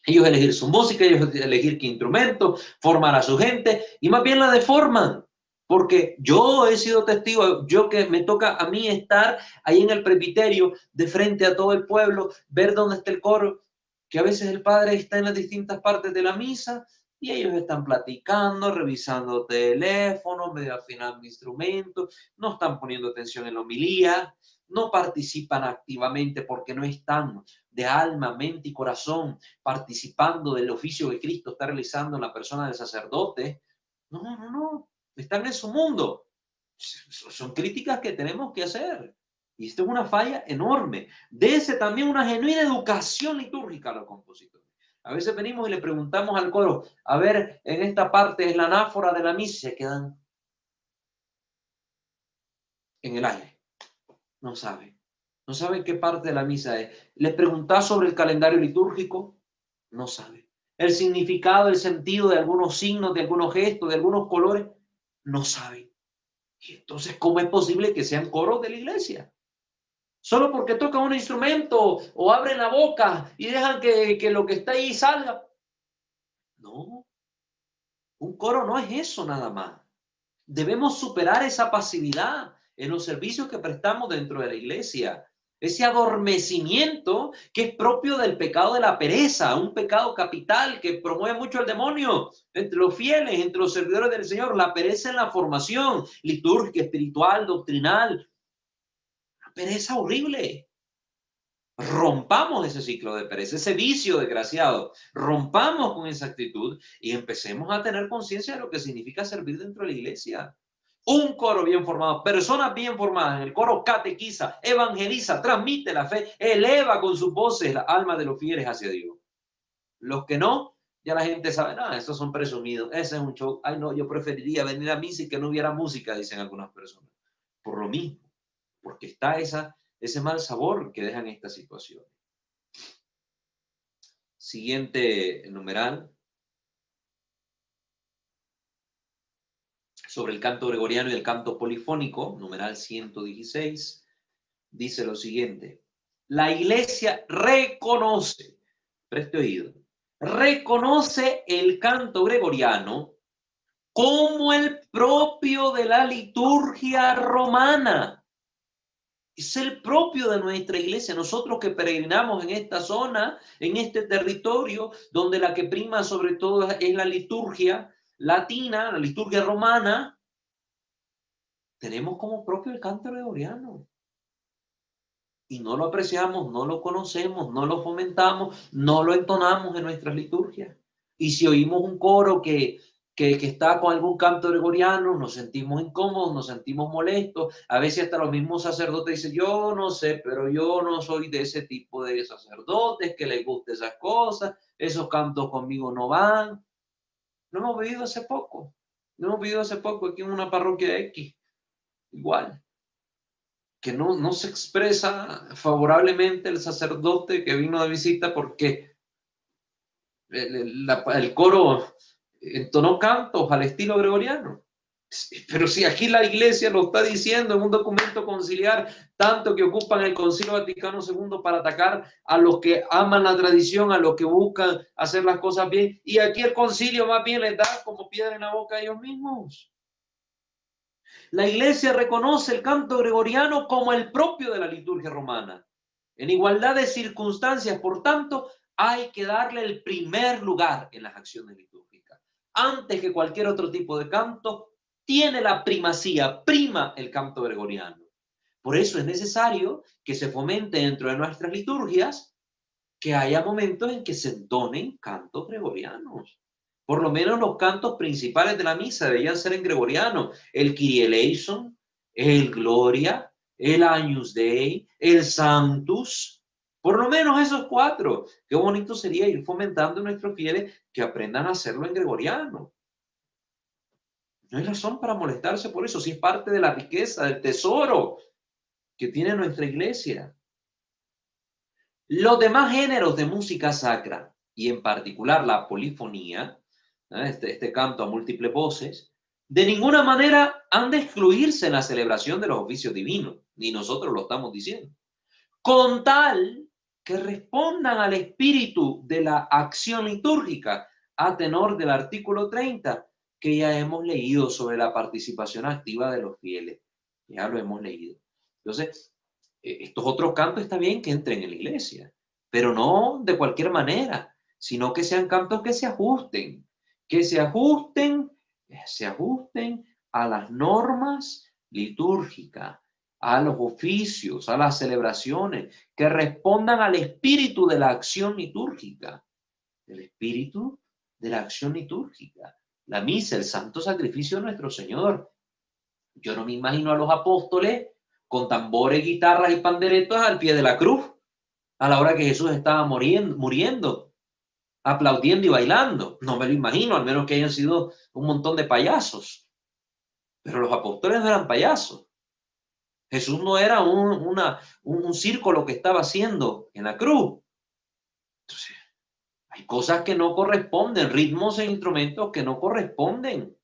Ellos elegir su música, ellos elegir qué instrumento, formar a su gente y más bien la deforman. Porque yo he sido testigo, yo que me toca a mí estar ahí en el presbiterio, de frente a todo el pueblo, ver dónde está el coro, que a veces el padre está en las distintas partes de la misa y ellos están platicando, revisando teléfonos, medio afinando instrumentos, no están poniendo atención en la homilía, no participan activamente porque no están de alma, mente y corazón participando del oficio que Cristo está realizando en la persona del sacerdote. No. Están en su mundo. Son críticas que tenemos que hacer. Y esto es una falla enorme. Dese también una genuina educación litúrgica a los compositores. A veces venimos y le preguntamos al coro, a ver, en esta parte es la anáfora de la misa, se quedan en el aire. No saben. No saben qué parte de la misa es. Les preguntás sobre el calendario litúrgico, no saben. El significado, el sentido de algunos signos, de algunos gestos, de algunos colores, no saben. Y entonces, ¿cómo es posible que sean coros de la iglesia? Solo porque tocan un instrumento o abren la boca y dejan que lo que está ahí salga. No, un coro no es eso nada más. Debemos superar esa pasividad en los servicios que prestamos dentro de la iglesia. Ese adormecimiento que es propio del pecado de la pereza, un pecado capital que promueve mucho el demonio entre los fieles, entre los servidores del Señor. La pereza en la formación litúrgica, espiritual, doctrinal. Una pereza horrible. Rompamos ese ciclo de pereza, ese vicio desgraciado. Rompamos con esa actitud y empecemos a tener conciencia de lo que significa servir dentro de la iglesia. Un coro bien formado, personas bien formadas en el coro catequiza, evangeliza, transmite la fe, eleva con sus voces la alma de los fieles hacia Dios. Los que no, ya la gente sabe, estos son presumidos, ese es un show. Ay, no, yo preferiría venir a misa y que no hubiera música, dicen algunas personas. Por lo mismo, porque está ese mal sabor que dejan estas situaciones. Siguiente numeral. Sobre el canto gregoriano y el canto polifónico, numeral 116, dice lo siguiente. La iglesia reconoce, preste oído, reconoce el canto gregoriano como el propio de la liturgia romana. Es el propio de nuestra iglesia. Nosotros que peregrinamos en esta zona, en este territorio, donde la que prima sobre todo es la liturgia latina, la liturgia romana, tenemos como propio el canto gregoriano. Y no lo apreciamos, no lo conocemos, no lo fomentamos, no lo entonamos en nuestras liturgias. Y si oímos un coro que está con algún canto gregoriano, nos sentimos incómodos, nos sentimos molestos. A veces hasta los mismos sacerdotes dicen, yo no sé, pero yo no soy de ese tipo de sacerdotes que les guste esas cosas, esos cantos conmigo no van. Lo hemos vivido hace poco. Lo hemos vivido hace poco aquí en una parroquia X. Igual. Que no se expresa favorablemente el sacerdote que vino de visita porque el coro entonó cantos al estilo gregoriano. Pero si aquí la iglesia lo está diciendo en un documento conciliar, tanto que ocupan el Concilio Vaticano II para atacar a los que aman la tradición, a los que buscan hacer las cosas bien, y aquí el concilio más bien les da como piedra en la boca a ellos mismos. La iglesia reconoce el canto gregoriano como el propio de la liturgia romana. En igualdad de circunstancias, por tanto, hay que darle el primer lugar en las acciones litúrgicas. Antes que cualquier otro tipo de canto, tiene la primacía, prima el canto gregoriano. Por eso es necesario que se fomente dentro de nuestras liturgias que haya momentos en que se entonen cantos gregorianos. Por lo menos los cantos principales de la misa deberían ser en gregoriano. El Kyrie eleison, el Gloria, el Agnus Dei, el Sanctus. Por lo menos esos 4. Qué bonito sería ir fomentando a nuestros fieles que aprendan a hacerlo en gregoriano. No hay razón para molestarse por eso, si es parte de la riqueza, del tesoro que tiene nuestra iglesia. Los demás géneros de música sacra, y en particular la polifonía, este canto a múltiples voces, de ninguna manera han de excluirse en la celebración de los oficios divinos, ni nosotros lo estamos diciendo, con tal que respondan al espíritu de la acción litúrgica a tenor del artículo 30 que ya hemos leído sobre la participación activa de los fieles. Ya lo hemos leído. Entonces, estos otros cantos está bien que entren en la iglesia, pero no de cualquier manera, sino que sean cantos que se ajusten a las normas litúrgicas, a los oficios, a las celebraciones, que respondan al espíritu de la acción litúrgica, el espíritu de la acción litúrgica, la misa, el santo sacrificio de nuestro Señor. Yo no me imagino a los apóstoles con tambores, guitarras y panderetos al pie de la cruz, a la hora que Jesús estaba muriendo, aplaudiendo y bailando. No me lo imagino, al menos que hayan sido un montón de payasos. Pero los apóstoles no eran payasos. Jesús no era un círculo que estaba haciendo en la cruz. Entonces, hay cosas que no corresponden, ritmos e instrumentos que no corresponden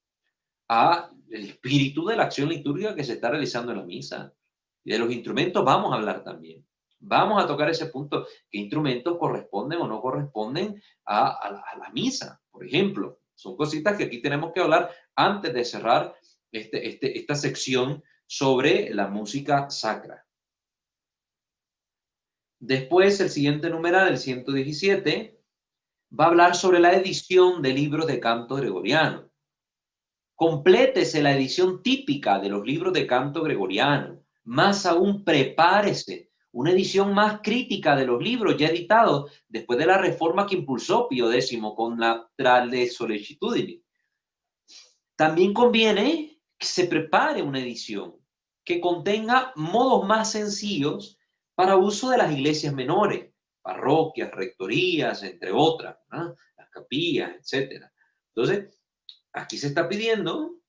al espíritu de la acción litúrgica que se está realizando en la misa. Y de los instrumentos vamos a hablar también. Vamos a tocar ese punto, qué instrumentos corresponden o no corresponden a la misa, por ejemplo. Son cositas que aquí tenemos que hablar antes de cerrar esta sección sobre la música sacra. Después, el siguiente numeral, el 117, va a hablar sobre la edición de libros de canto gregoriano. Complétese la edición típica de los libros de canto gregoriano. Más aún, prepárese una edición más crítica de los libros ya editados después de la reforma que impulsó Pío X con la Trae Sollecitudini. También conviene que se prepare una edición que contenga modos más sencillos para uso de las iglesias menores, parroquias, rectorías, entre otras, ¿no? Las capillas, etc. Entonces, aquí se está pidiendo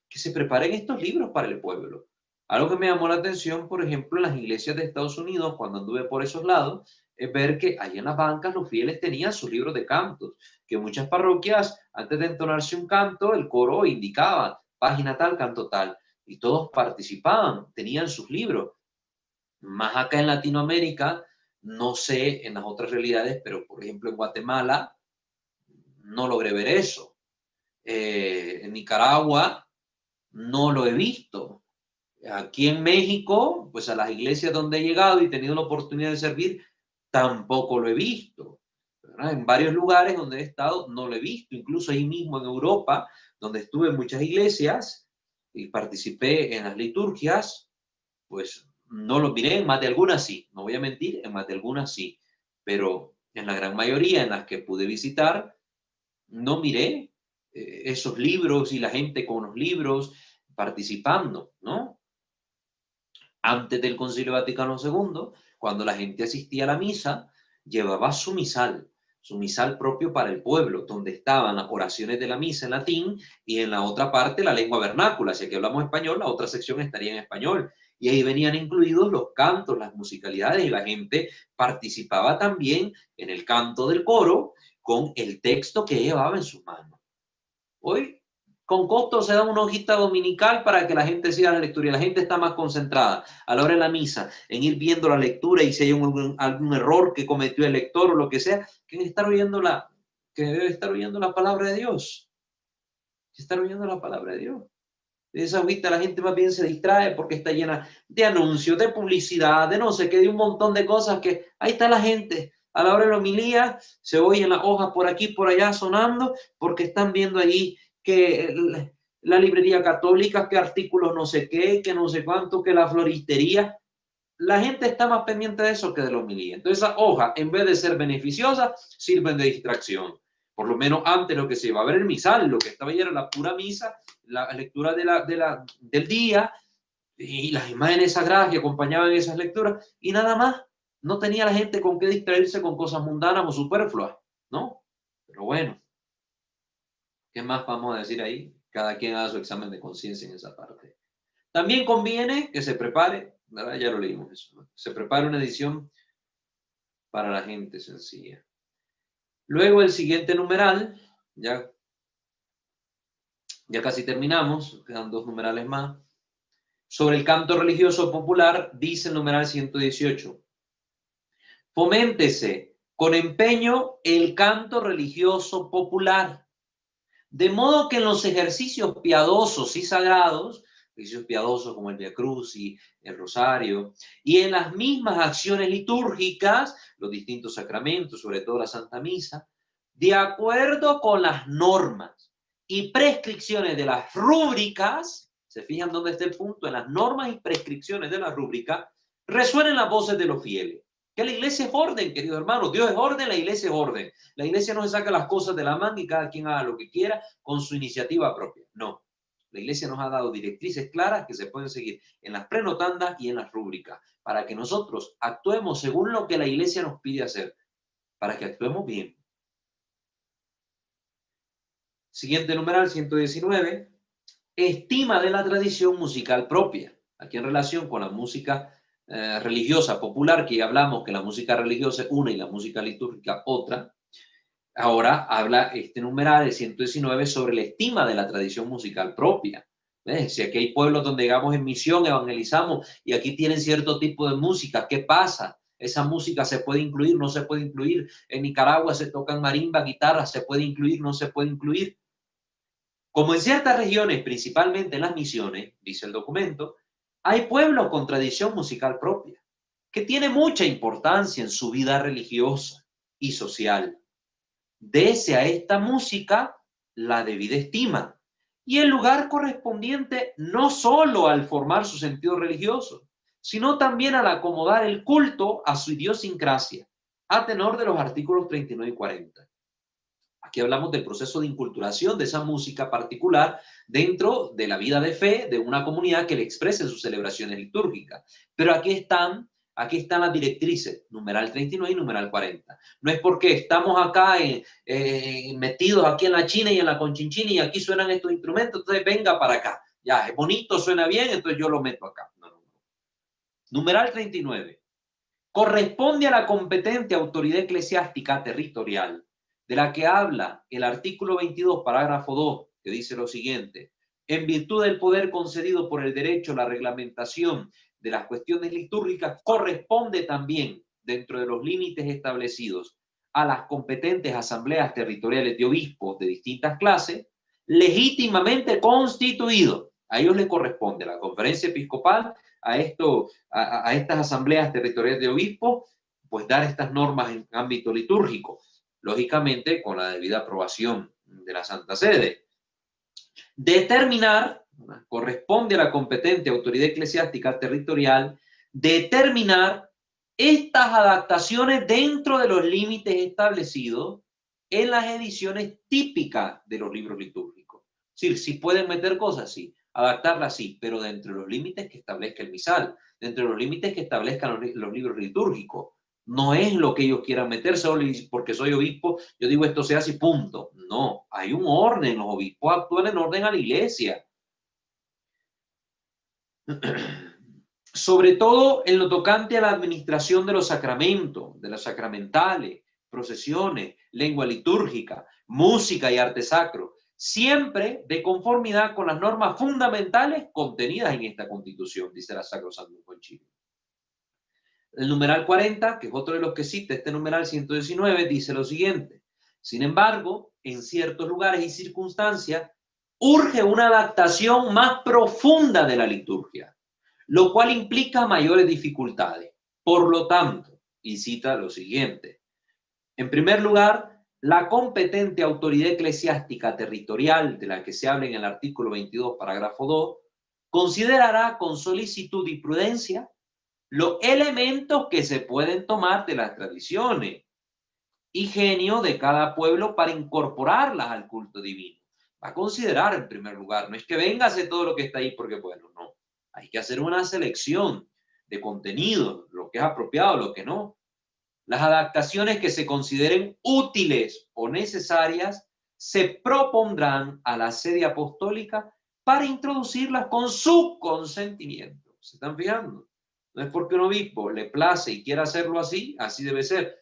que se preparen estos libros para el pueblo. Algo que me llamó la atención, por ejemplo, en las iglesias de Estados Unidos, cuando anduve por esos lados, es ver que allá en las bancas los fieles tenían sus libros de cantos, que muchas parroquias, antes de entonarse un canto, el coro indicaba página tal, canto tal, y todos participaban, tenían sus libros. Más acá en Latinoamérica, no sé en las otras realidades, pero por ejemplo en Guatemala, no logré ver eso. En Nicaragua no lo he visto. Aquí en México, pues a las iglesias donde he llegado y tenido la oportunidad de servir, tampoco lo he visto. ¿Verdad? En varios lugares donde he estado no lo he visto. Incluso ahí mismo en Europa, donde estuve en muchas iglesias y participé en las liturgias, pues no lo miré, en más de algunas sí, no voy a mentir, en más de algunas sí, pero en la gran mayoría en las que pude visitar, no miré esos libros y la gente con los libros participando, ¿no? Antes del Concilio Vaticano II, cuando la gente asistía a la misa, llevaba su misal propio para el pueblo, donde estaban las oraciones de la misa en latín y en la otra parte la lengua vernácula. Si aquí hablamos español, la otra sección estaría en español. Y ahí venían incluidos los cantos, las musicalidades, y la gente participaba también en el canto del coro con el texto que llevaba en sus manos. Hoy, con costo, se da una hojita dominical para que la gente siga la lectura y la gente está más concentrada a la hora de la misa en ir viendo la lectura y si hay algún error que cometió el lector o lo que sea, que debe estar oyendo la palabra de Dios. Estar oyendo la palabra de Dios. De esa hojita la gente más bien se distrae porque está llena de anuncios, de publicidad, de no sé qué, de un montón de cosas que ahí está la gente. A la hora de la homilía se oyen las hojas por aquí, por allá sonando, porque están viendo ahí que la librería católica, que artículos no sé qué, que no sé cuánto, que la floristería. La gente está más pendiente de eso que de la homilía. Entonces esas hojas, en vez de ser beneficiosas, sirven de distracción. Por lo menos antes lo que se iba a ver el misal, lo que estaba ahí era la pura misa, la lectura del día y las imágenes sagradas que acompañaban esas lecturas y nada más. No tenía la gente con qué distraerse con cosas mundanas o superfluas, ¿no? Pero bueno, ¿qué más vamos a decir ahí? Cada quien haga su examen de conciencia en esa parte. También conviene que se prepare, ¿verdad? Ya lo leímos eso, ¿no? Se prepare una edición para la gente sencilla. Luego el siguiente numeral, ya casi terminamos, quedan 2 numerales más. Sobre el canto religioso popular, dice el numeral 118. Foméntese con empeño el canto religioso popular, de modo que en los ejercicios piadosos y sagrados, ejercicios piadosos como el Via Crucis, el Rosario, y en las mismas acciones litúrgicas, los distintos sacramentos, sobre todo la Santa Misa, de acuerdo con las normas y prescripciones de las rúbricas, ¿se fijan dónde está el punto? En las normas y prescripciones de la rúbrica, resuenen las voces de los fieles. Que la iglesia es orden, queridos hermanos. Dios es orden, la iglesia es orden. La iglesia no se saca las cosas de la manga y cada quien haga lo que quiera con su iniciativa propia. No. La iglesia nos ha dado directrices claras que se pueden seguir en las prenotandas y en las rúbricas para que nosotros actuemos según lo que la iglesia nos pide hacer, para que actuemos bien. Siguiente numeral, 119. Estima de la tradición musical propia. Aquí en relación con la música religiosa popular, que ya hablamos que la música religiosa es una y la música litúrgica otra. Ahora habla este numeral, el 119, sobre la estima de la tradición musical propia. Si aquí hay pueblos donde llegamos en misión, evangelizamos y aquí tienen cierto tipo de música, ¿qué pasa? Esa música se puede incluir, no se puede incluir. En Nicaragua se tocan marimba, guitarra, se puede incluir, no se puede incluir. Como en ciertas regiones, principalmente en las misiones, dice el documento, hay pueblos con tradición musical propia, que tiene mucha importancia en su vida religiosa y social. Dese a esta música la debida estima y el lugar correspondiente no solo al formar su sentido religioso, sino también al acomodar el culto a su idiosincrasia, a tenor de los artículos 39 y 40. Aquí hablamos del proceso de inculturación de esa música particular dentro de la vida de fe de una comunidad que le exprese sus celebraciones litúrgicas. Pero aquí están las directrices, numeral 39 y numeral 40. No es porque estamos acá metidos aquí en la China y en la Conchinchina y aquí suenan estos instrumentos, entonces venga para acá. Ya, es bonito, suena bien, entonces yo lo meto acá. No. Numeral 39. Corresponde a la competente autoridad eclesiástica territorial, de la que habla el artículo 22, parágrafo 2, que dice lo siguiente: en virtud del poder concedido por el derecho, la reglamentación de las cuestiones litúrgicas corresponde también, dentro de los límites establecidos, a las competentes asambleas territoriales de obispos de distintas clases, legítimamente constituido. A ellos les corresponde, a la conferencia episcopal, a estas asambleas territoriales de obispos, pues dar estas normas en ámbito litúrgico, lógicamente con la debida aprobación de la Santa Sede. Determinar, corresponde a la competente autoridad eclesiástica territorial, determinar estas adaptaciones dentro de los límites establecidos en las ediciones típicas de los libros litúrgicos. Es decir, si pueden meter cosas, sí, adaptarlas, sí, pero dentro de los límites que establezca el misal, dentro de los límites que establezcan los libros litúrgicos. No es lo que ellos quieran meter, solo porque soy obispo, yo digo esto se hace y punto. No, hay un orden, los obispos actúan en orden a la iglesia. Sobre todo en lo tocante a la administración de los sacramentos, de los sacramentales, procesiones, lengua litúrgica, música y arte sacro, siempre de conformidad con las normas fundamentales contenidas en esta Constitución, dice la Sacrosanctum Concilium. El numeral 40, que es otro de los que cita este numeral 119, dice lo siguiente: sin embargo, en ciertos lugares y circunstancias, urge una adaptación más profunda de la liturgia, lo cual implica mayores dificultades. Por lo tanto, y cita lo siguiente: en primer lugar, la competente autoridad eclesiástica territorial de la que se habla en el artículo 22, parágrafo 2, considerará con solicitud y prudencia los elementos que se pueden tomar de las tradiciones y genio de cada pueblo para incorporarlas al culto divino. Va a considerar en primer lugar, no es que venga a hacer todo lo que está ahí porque bueno, no. Hay que hacer una selección de contenido, lo que es apropiado, lo que no. Las adaptaciones que se consideren útiles o necesarias se propondrán a la sede apostólica para introducirlas con su consentimiento. ¿Se están fijando? No es porque un obispo le place y quiera hacerlo así, así debe ser.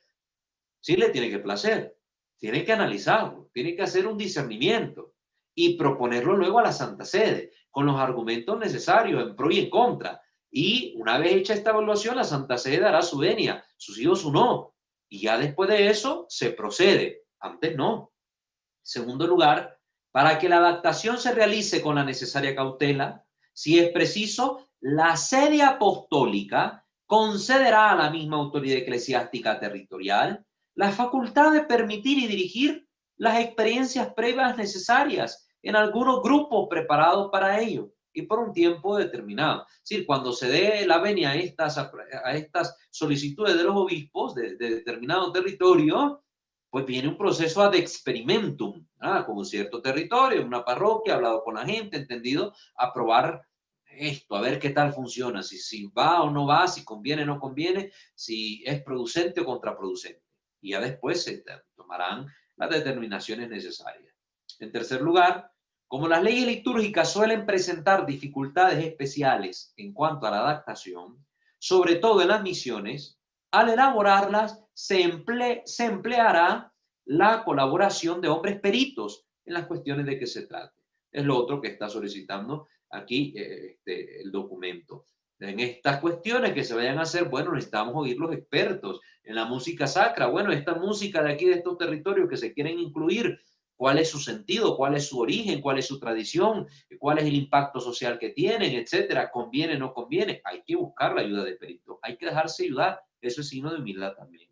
Sí le tiene que placer, tiene que analizarlo, tiene que hacer un discernimiento y proponerlo luego a la Santa Sede, con los argumentos necesarios en pro y en contra. Y una vez hecha esta evaluación, la Santa Sede dará su venia, su sí o su no. Y ya después de eso se procede. Antes no. En segundo lugar, para que la adaptación se realice con la necesaria cautela, si es preciso, la sede apostólica concederá a la misma autoridad eclesiástica territorial la facultad de permitir y dirigir las experiencias previas necesarias en algunos grupos preparados para ello y por un tiempo determinado. Es decir, cuando se dé la venia a estas solicitudes de los obispos de determinado territorio, pues viene un proceso ad experimentum, con un cierto territorio, una parroquia, hablado con la gente, entendido, a probar esto, a ver qué tal funciona, si va o no va, si conviene o no conviene, si es producente o contraproducente. Y ya después se tomarán las determinaciones necesarias. En tercer lugar, como las leyes litúrgicas suelen presentar dificultades especiales en cuanto a la adaptación, sobre todo en las misiones, al elaborarlas se empleará la colaboración de hombres peritos en las cuestiones de que se trate. Es lo otro que está solicitando aquí el documento. En estas cuestiones que se vayan a hacer, bueno, necesitamos oír los expertos. En la música sacra, bueno, esta música de aquí, de estos territorios que se quieren incluir, ¿cuál es su sentido? ¿Cuál es su origen? ¿Cuál es su tradición? ¿Cuál es el impacto social que tienen? Etcétera. ¿Conviene o no conviene? Hay que buscar la ayuda de peritos. Hay que dejarse ayudar. Eso es signo de humildad también.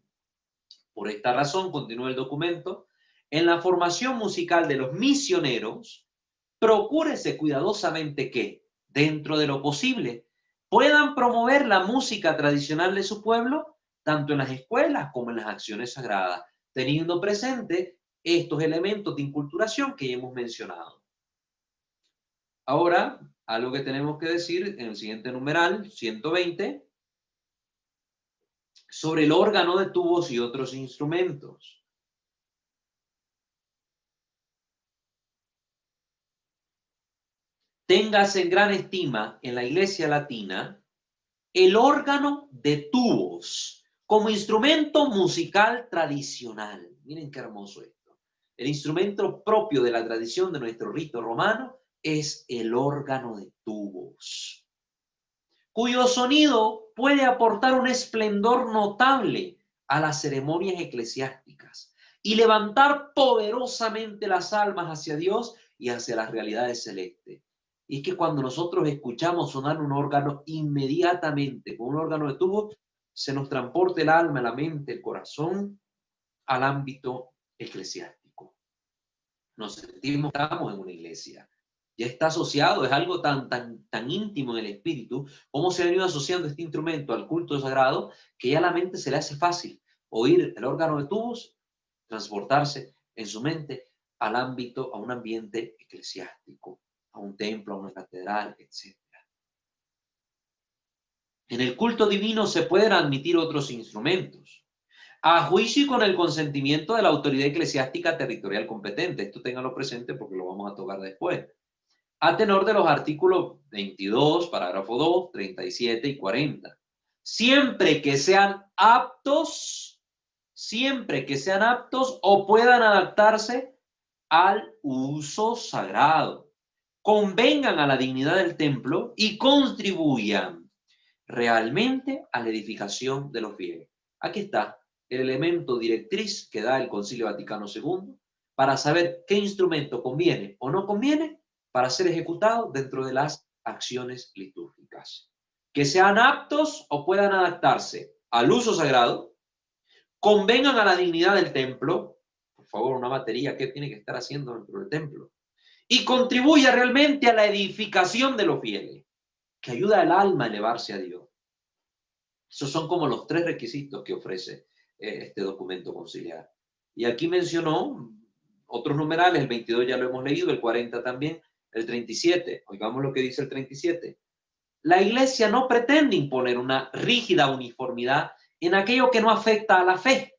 Por esta razón, continúa el documento, en la formación musical de los misioneros, procúrese cuidadosamente que, dentro de lo posible, puedan promover la música tradicional de su pueblo, tanto en las escuelas como en las acciones sagradas, teniendo presente estos elementos de inculturación que ya hemos mencionado. Ahora, algo que tenemos que decir en el siguiente numeral, 120, sobre el órgano de tubos y otros instrumentos. Téngase en gran estima en la Iglesia Latina el órgano de tubos como instrumento musical tradicional. Miren qué hermoso esto. El instrumento propio de la tradición de nuestro rito romano es el órgano de tubos, cuyo sonido puede aportar un esplendor notable a las ceremonias eclesiásticas y levantar poderosamente las almas hacia Dios y hacia las realidades celestes. Y es que cuando nosotros escuchamos sonar un órgano, inmediatamente, con un órgano de tubo, se nos transporta el alma, la mente, el corazón al ámbito eclesiástico. Nos sentimos que estamos en una iglesia. Ya está asociado, es algo tan íntimo en el espíritu, como se ha venido asociando este instrumento al culto sagrado, que ya a la mente se le hace fácil oír el órgano de tubos, transportarse en su mente al ámbito, a un ambiente eclesiástico, a un templo, a una catedral, etc. En el culto divino se pueden admitir otros instrumentos, a juicio y con el consentimiento de la autoridad eclesiástica territorial competente. Esto ténganlo presente porque lo vamos a tocar después. A tenor de los artículos 22, parágrafo 2, 37 y 40. Siempre que sean aptos o puedan adaptarse al uso sagrado, convengan a la dignidad del templo y contribuyan realmente a la edificación de los fieles. Aquí está el elemento directriz que da el Concilio Vaticano II para saber qué instrumento conviene o no conviene para ser ejecutado dentro de las acciones litúrgicas. Que sean aptos o puedan adaptarse al uso sagrado, convengan a la dignidad del templo. Por favor, una batería, ¿qué tiene que estar haciendo dentro del templo? Y contribuya realmente a la edificación de los fieles, que ayuda al alma a elevarse a Dios. Esos son como los 3 requisitos que ofrece este documento conciliar. Y aquí mencionó otros numerales, el 22 ya lo hemos leído, el 40 también, el 37. Oigamos lo que dice el 37. La Iglesia no pretende imponer una rígida uniformidad en aquello que no afecta a la fe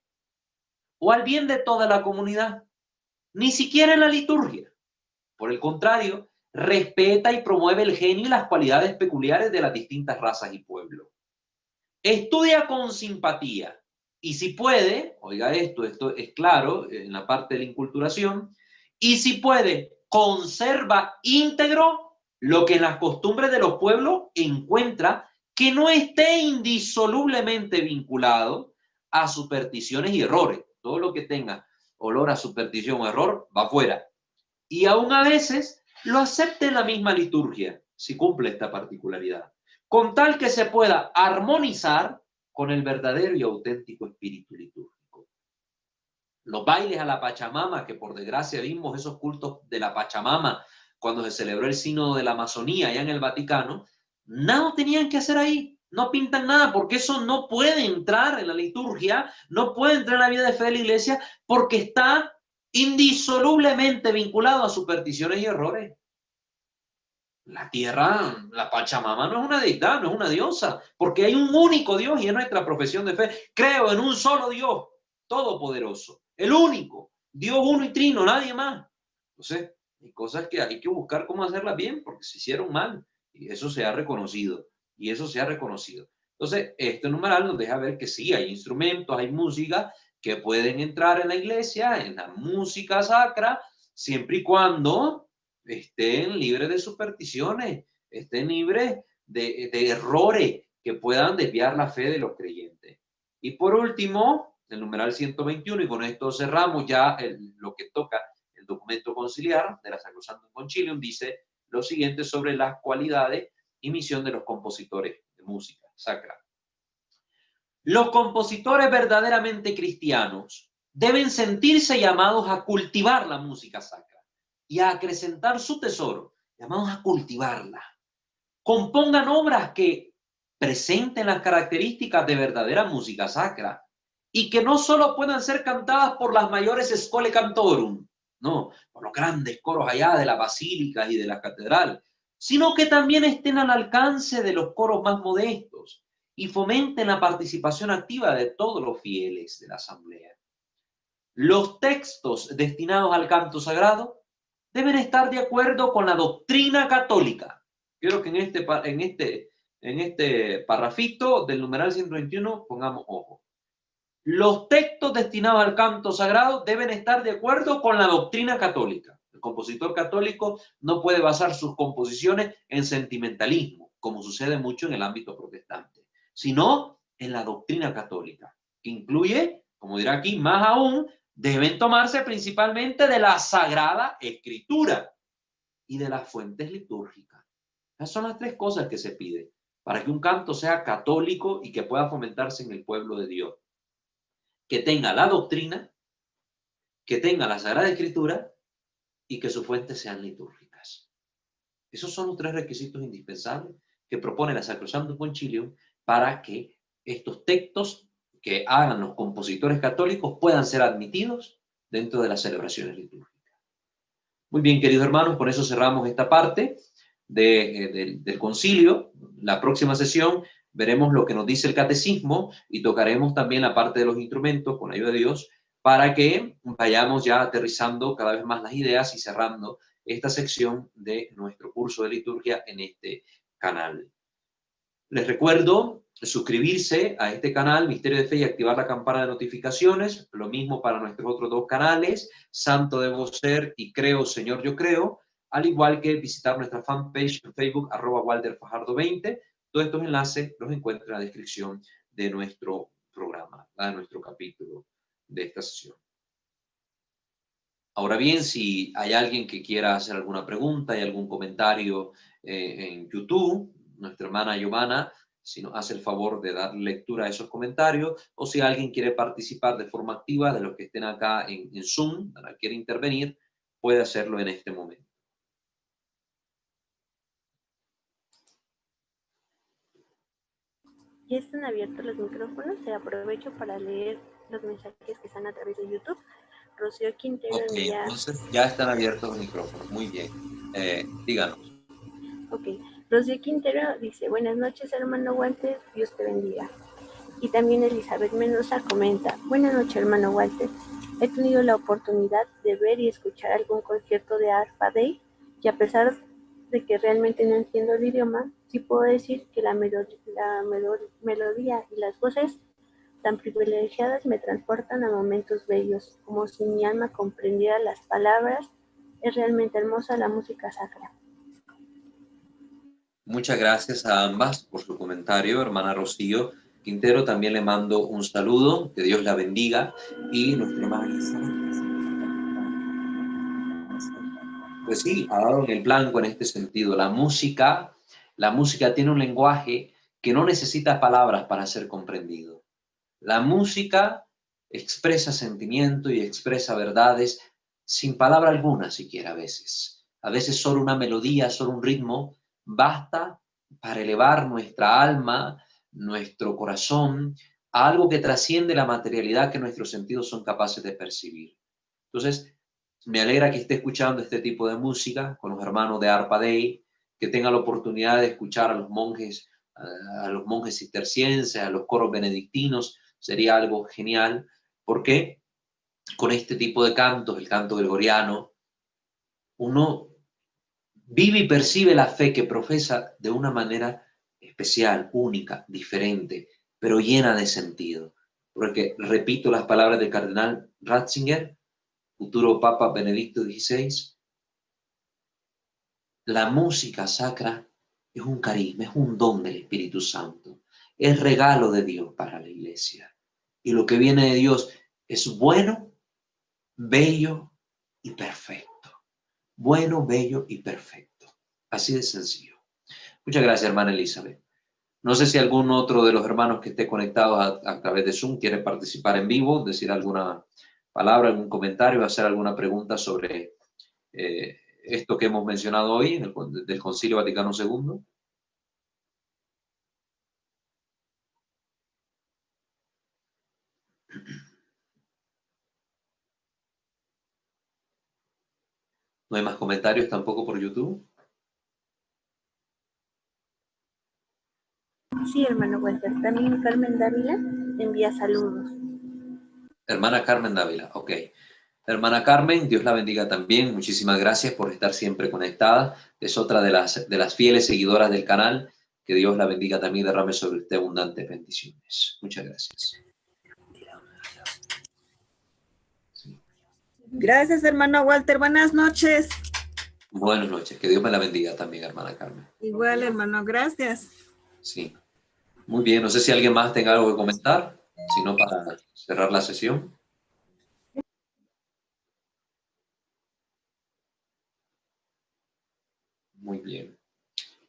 o al bien de toda la comunidad, ni siquiera en la liturgia. Por el contrario, respeta y promueve el genio y las cualidades peculiares de las distintas razas y pueblos. Estudia con simpatía y si puede, oiga esto es claro en la parte de la inculturación, y si puede, conserva íntegro lo que en las costumbres de los pueblos encuentra que no esté indisolublemente vinculado a supersticiones y errores. Todo lo que tenga olor a superstición o error va fuera. Y aún a veces lo acepte en la misma liturgia, si cumple esta particularidad, con tal que se pueda armonizar con el verdadero y auténtico espíritu litúrgico. Los bailes a la Pachamama, que por desgracia vimos esos cultos de la Pachamama cuando se celebró el sínodo de la Amazonía allá en el Vaticano, nada tenían que hacer ahí, no pintan nada, porque eso no puede entrar en la liturgia, no puede entrar en la vida de fe de la iglesia, porque está indisolublemente vinculado a supersticiones y errores. La tierra, la Pachamama no es una deidad, no es una diosa, porque hay un único Dios y es nuestra profesión de fe. Creo en un solo Dios, todopoderoso, el único, Dios uno y trino, nadie más. Entonces, hay cosas que hay que buscar cómo hacerlas bien, porque se hicieron mal, y eso se ha reconocido, Entonces, este numeral nos deja ver que sí, hay instrumentos, hay música que pueden entrar en la iglesia, en la música sacra, siempre y cuando estén libres de supersticiones, estén libres de errores que puedan desviar la fe de los creyentes. Y por último, el numeral 121, y con esto cerramos ya lo que toca el documento conciliar de la Sacrosanctum Concilium, dice lo siguiente sobre las cualidades y misión de los compositores de música sacra. Los compositores verdaderamente cristianos deben sentirse llamados a cultivar la música sacra y a acrecentar su tesoro, llamados a cultivarla. Compongan obras que presenten las características de verdadera música sacra y que no solo puedan ser cantadas por las mayores scolae cantorum, no, por los grandes coros allá de las basílicas y de la catedral, sino que también estén al alcance de los coros más modestos y fomenten la participación activa de todos los fieles de la asamblea. Los textos destinados al canto sagrado deben estar de acuerdo con la doctrina católica. Quiero que en este parrafito del numeral 121 pongamos ojo. Los textos destinados al canto sagrado deben estar de acuerdo con la doctrina católica. El compositor católico no puede basar sus composiciones en sentimentalismo, como sucede mucho en el ámbito protestante, sino en la doctrina católica, que incluye, como dirá aquí, más aún, deben tomarse principalmente de la Sagrada Escritura, y de las fuentes litúrgicas. Esas son las tres cosas que se pide para que un canto sea católico y que pueda fomentarse en el pueblo de Dios. Que tenga la doctrina, que tenga la Sagrada Escritura y que sus fuentes sean litúrgicas. Esos son los tres requisitos indispensables que propone la Sacrosanctum Concilium para que estos textos que hagan los compositores católicos puedan ser admitidos dentro de las celebraciones litúrgicas. Muy bien, queridos hermanos, con eso cerramos esta parte del concilio. La próxima sesión veremos lo que nos dice el catecismo y tocaremos también la parte de los instrumentos con la ayuda de Dios para que vayamos ya aterrizando cada vez más las ideas y cerrando esta sección de nuestro curso de liturgia en este canal. Les recuerdo suscribirse a este canal, Misterio de Fe, y activar la campana de notificaciones. Lo mismo para nuestros otros dos canales, Santo Debo Ser y Creo, Señor, Yo Creo. Al igual que visitar nuestra fanpage en Facebook, @WalterFajardo20. Todos estos enlaces los encuentran en la descripción de nuestro programa, de nuestro capítulo de esta sesión. Ahora bien, si hay alguien que quiera hacer alguna pregunta, hay algún comentario en YouTube, nuestra hermana Giovanna, si nos hace el favor de dar lectura a esos comentarios, o si alguien quiere participar de forma activa de los que estén acá en Zoom, quiere intervenir, puede hacerlo en este momento. Ya están abiertos los micrófonos, se aprovecho para leer los mensajes que están a través de YouTube. Rocío Quintero envía... Entonces ya están abiertos los micrófonos, muy bien. Díganos. Ok, Rocío Quintero dice, buenas noches hermano Walter, Dios te bendiga. Y también Elizabeth Mendoza comenta, buenas noches hermano Walter, he tenido la oportunidad de ver y escuchar algún concierto de Arpa Dei, y a pesar de que realmente no entiendo el idioma, sí puedo decir que la melodía y las voces tan privilegiadas me transportan a momentos bellos, como si mi alma comprendiera las palabras. Es realmente hermosa la música sacra. Muchas gracias a ambas por su comentario, hermana Rocío Quintero. También le mando un saludo, que Dios la bendiga. Y nuestra hermana Elizabeth, pues sí, ha dado en el blanco en este sentido. La música tiene un lenguaje que no necesita palabras para ser comprendido. La música expresa sentimiento y expresa verdades sin palabra alguna siquiera a veces. A veces solo una melodía, solo un ritmo basta para elevar nuestra alma, nuestro corazón, a algo que trasciende la materialidad que nuestros sentidos son capaces de percibir. Entonces, me alegra que esté escuchando este tipo de música con los hermanos de Arpa Dei, que tenga la oportunidad de escuchar a los monjes cistercienses, a los coros benedictinos. Sería algo genial, porque con este tipo de cantos, el canto gregoriano, uno vive y percibe la fe que profesa de una manera especial, única, diferente, pero llena de sentido. Porque, repito las palabras del cardenal Ratzinger, futuro Papa Benedicto XVI, la música sacra es un carisma, es un don del Espíritu Santo, es regalo de Dios para la Iglesia. Y lo que viene de Dios es bueno, bello y perfecto. Bueno, bello y perfecto. Así de sencillo. Muchas gracias, hermana Elizabeth. No sé si algún otro de los hermanos que esté conectado a través de Zoom quiere participar en vivo, decir alguna palabra, algún comentario, hacer alguna pregunta sobre esto que hemos mencionado hoy del Concilio Vaticano II. ¿No hay más comentarios tampoco por YouTube? Sí, hermano Walter. También Carmen Dávila envía saludos. Hermana Carmen Dávila, ok. Hermana Carmen, Dios la bendiga también. Muchísimas gracias por estar siempre conectada. Es otra de las fieles seguidoras del canal. Que Dios la bendiga también y derrame sobre usted abundantes bendiciones. Muchas gracias. Sí. Gracias, hermano Walter. Buenas noches. Buenas noches. Que Dios me la bendiga también, hermana Carmen. Igual, hermano. Gracias. Sí. Muy bien. No sé si alguien más tenga algo que comentar. Si no, para cerrar la sesión. Muy bien.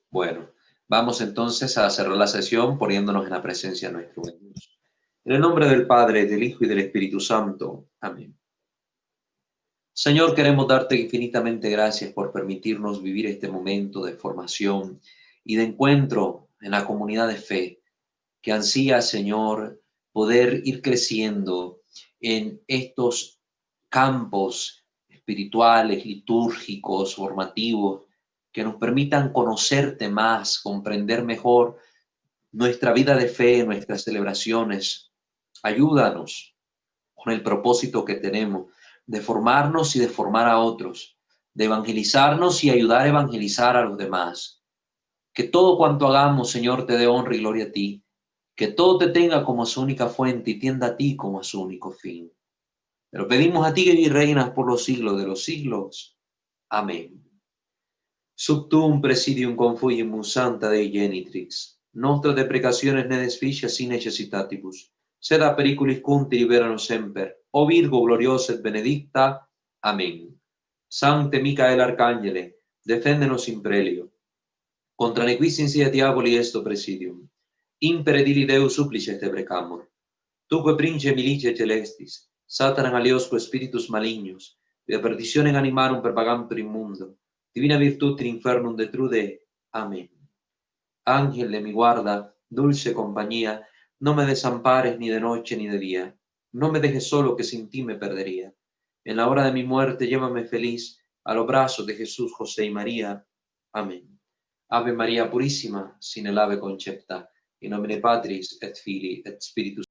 Bueno, vamos entonces a cerrar la sesión poniéndonos en la presencia de nuestro buen Dios. En el nombre del Padre, del Hijo y del Espíritu Santo. Amén. Señor, queremos darte infinitamente gracias por permitirnos vivir este momento de formación y de encuentro en la comunidad de fe, que ansía, Señor, poder ir creciendo en estos campos espirituales, litúrgicos, formativos, que nos permitan conocerte más, comprender mejor nuestra vida de fe, nuestras celebraciones. Ayúdanos con el propósito que tenemos de formarnos y de formar a otros, de evangelizarnos y ayudar a evangelizar a los demás. Que todo cuanto hagamos, Señor, te dé honra y gloria a ti. Que todo te tenga como su única fuente y tienda a ti como a su único fin. Pero pedimos a ti que reinas por los siglos de los siglos. Amén. Sub tuum presidium confugimus Santa Dei Genitrix, nostra deprecationes ne desficias in necessitatibus, sed a periculis cunti liberanos semper, o Virgo gloriosa et benedicta. Amén. Sancte Micael Arcangele, defendenos in prelio. Contra nequis insidia diaboli esto presidium. Impere dili Deus supplices te precamur. Tuque prince milice celestis, Satanan aliosque spiritus malignos, de perditionem animarum propagantur in mundo, divina virtud in infernum detrude. Amén. Ángel de mi guarda, dulce compañía, no me desampares ni de noche ni de día. No me dejes solo, que sin ti me perdería. En la hora de mi muerte llévame feliz a los brazos de Jesús, José y María. Amén. Ave María Purísima, sin el ave concepta, in nomine Patris et Filii et Spiritus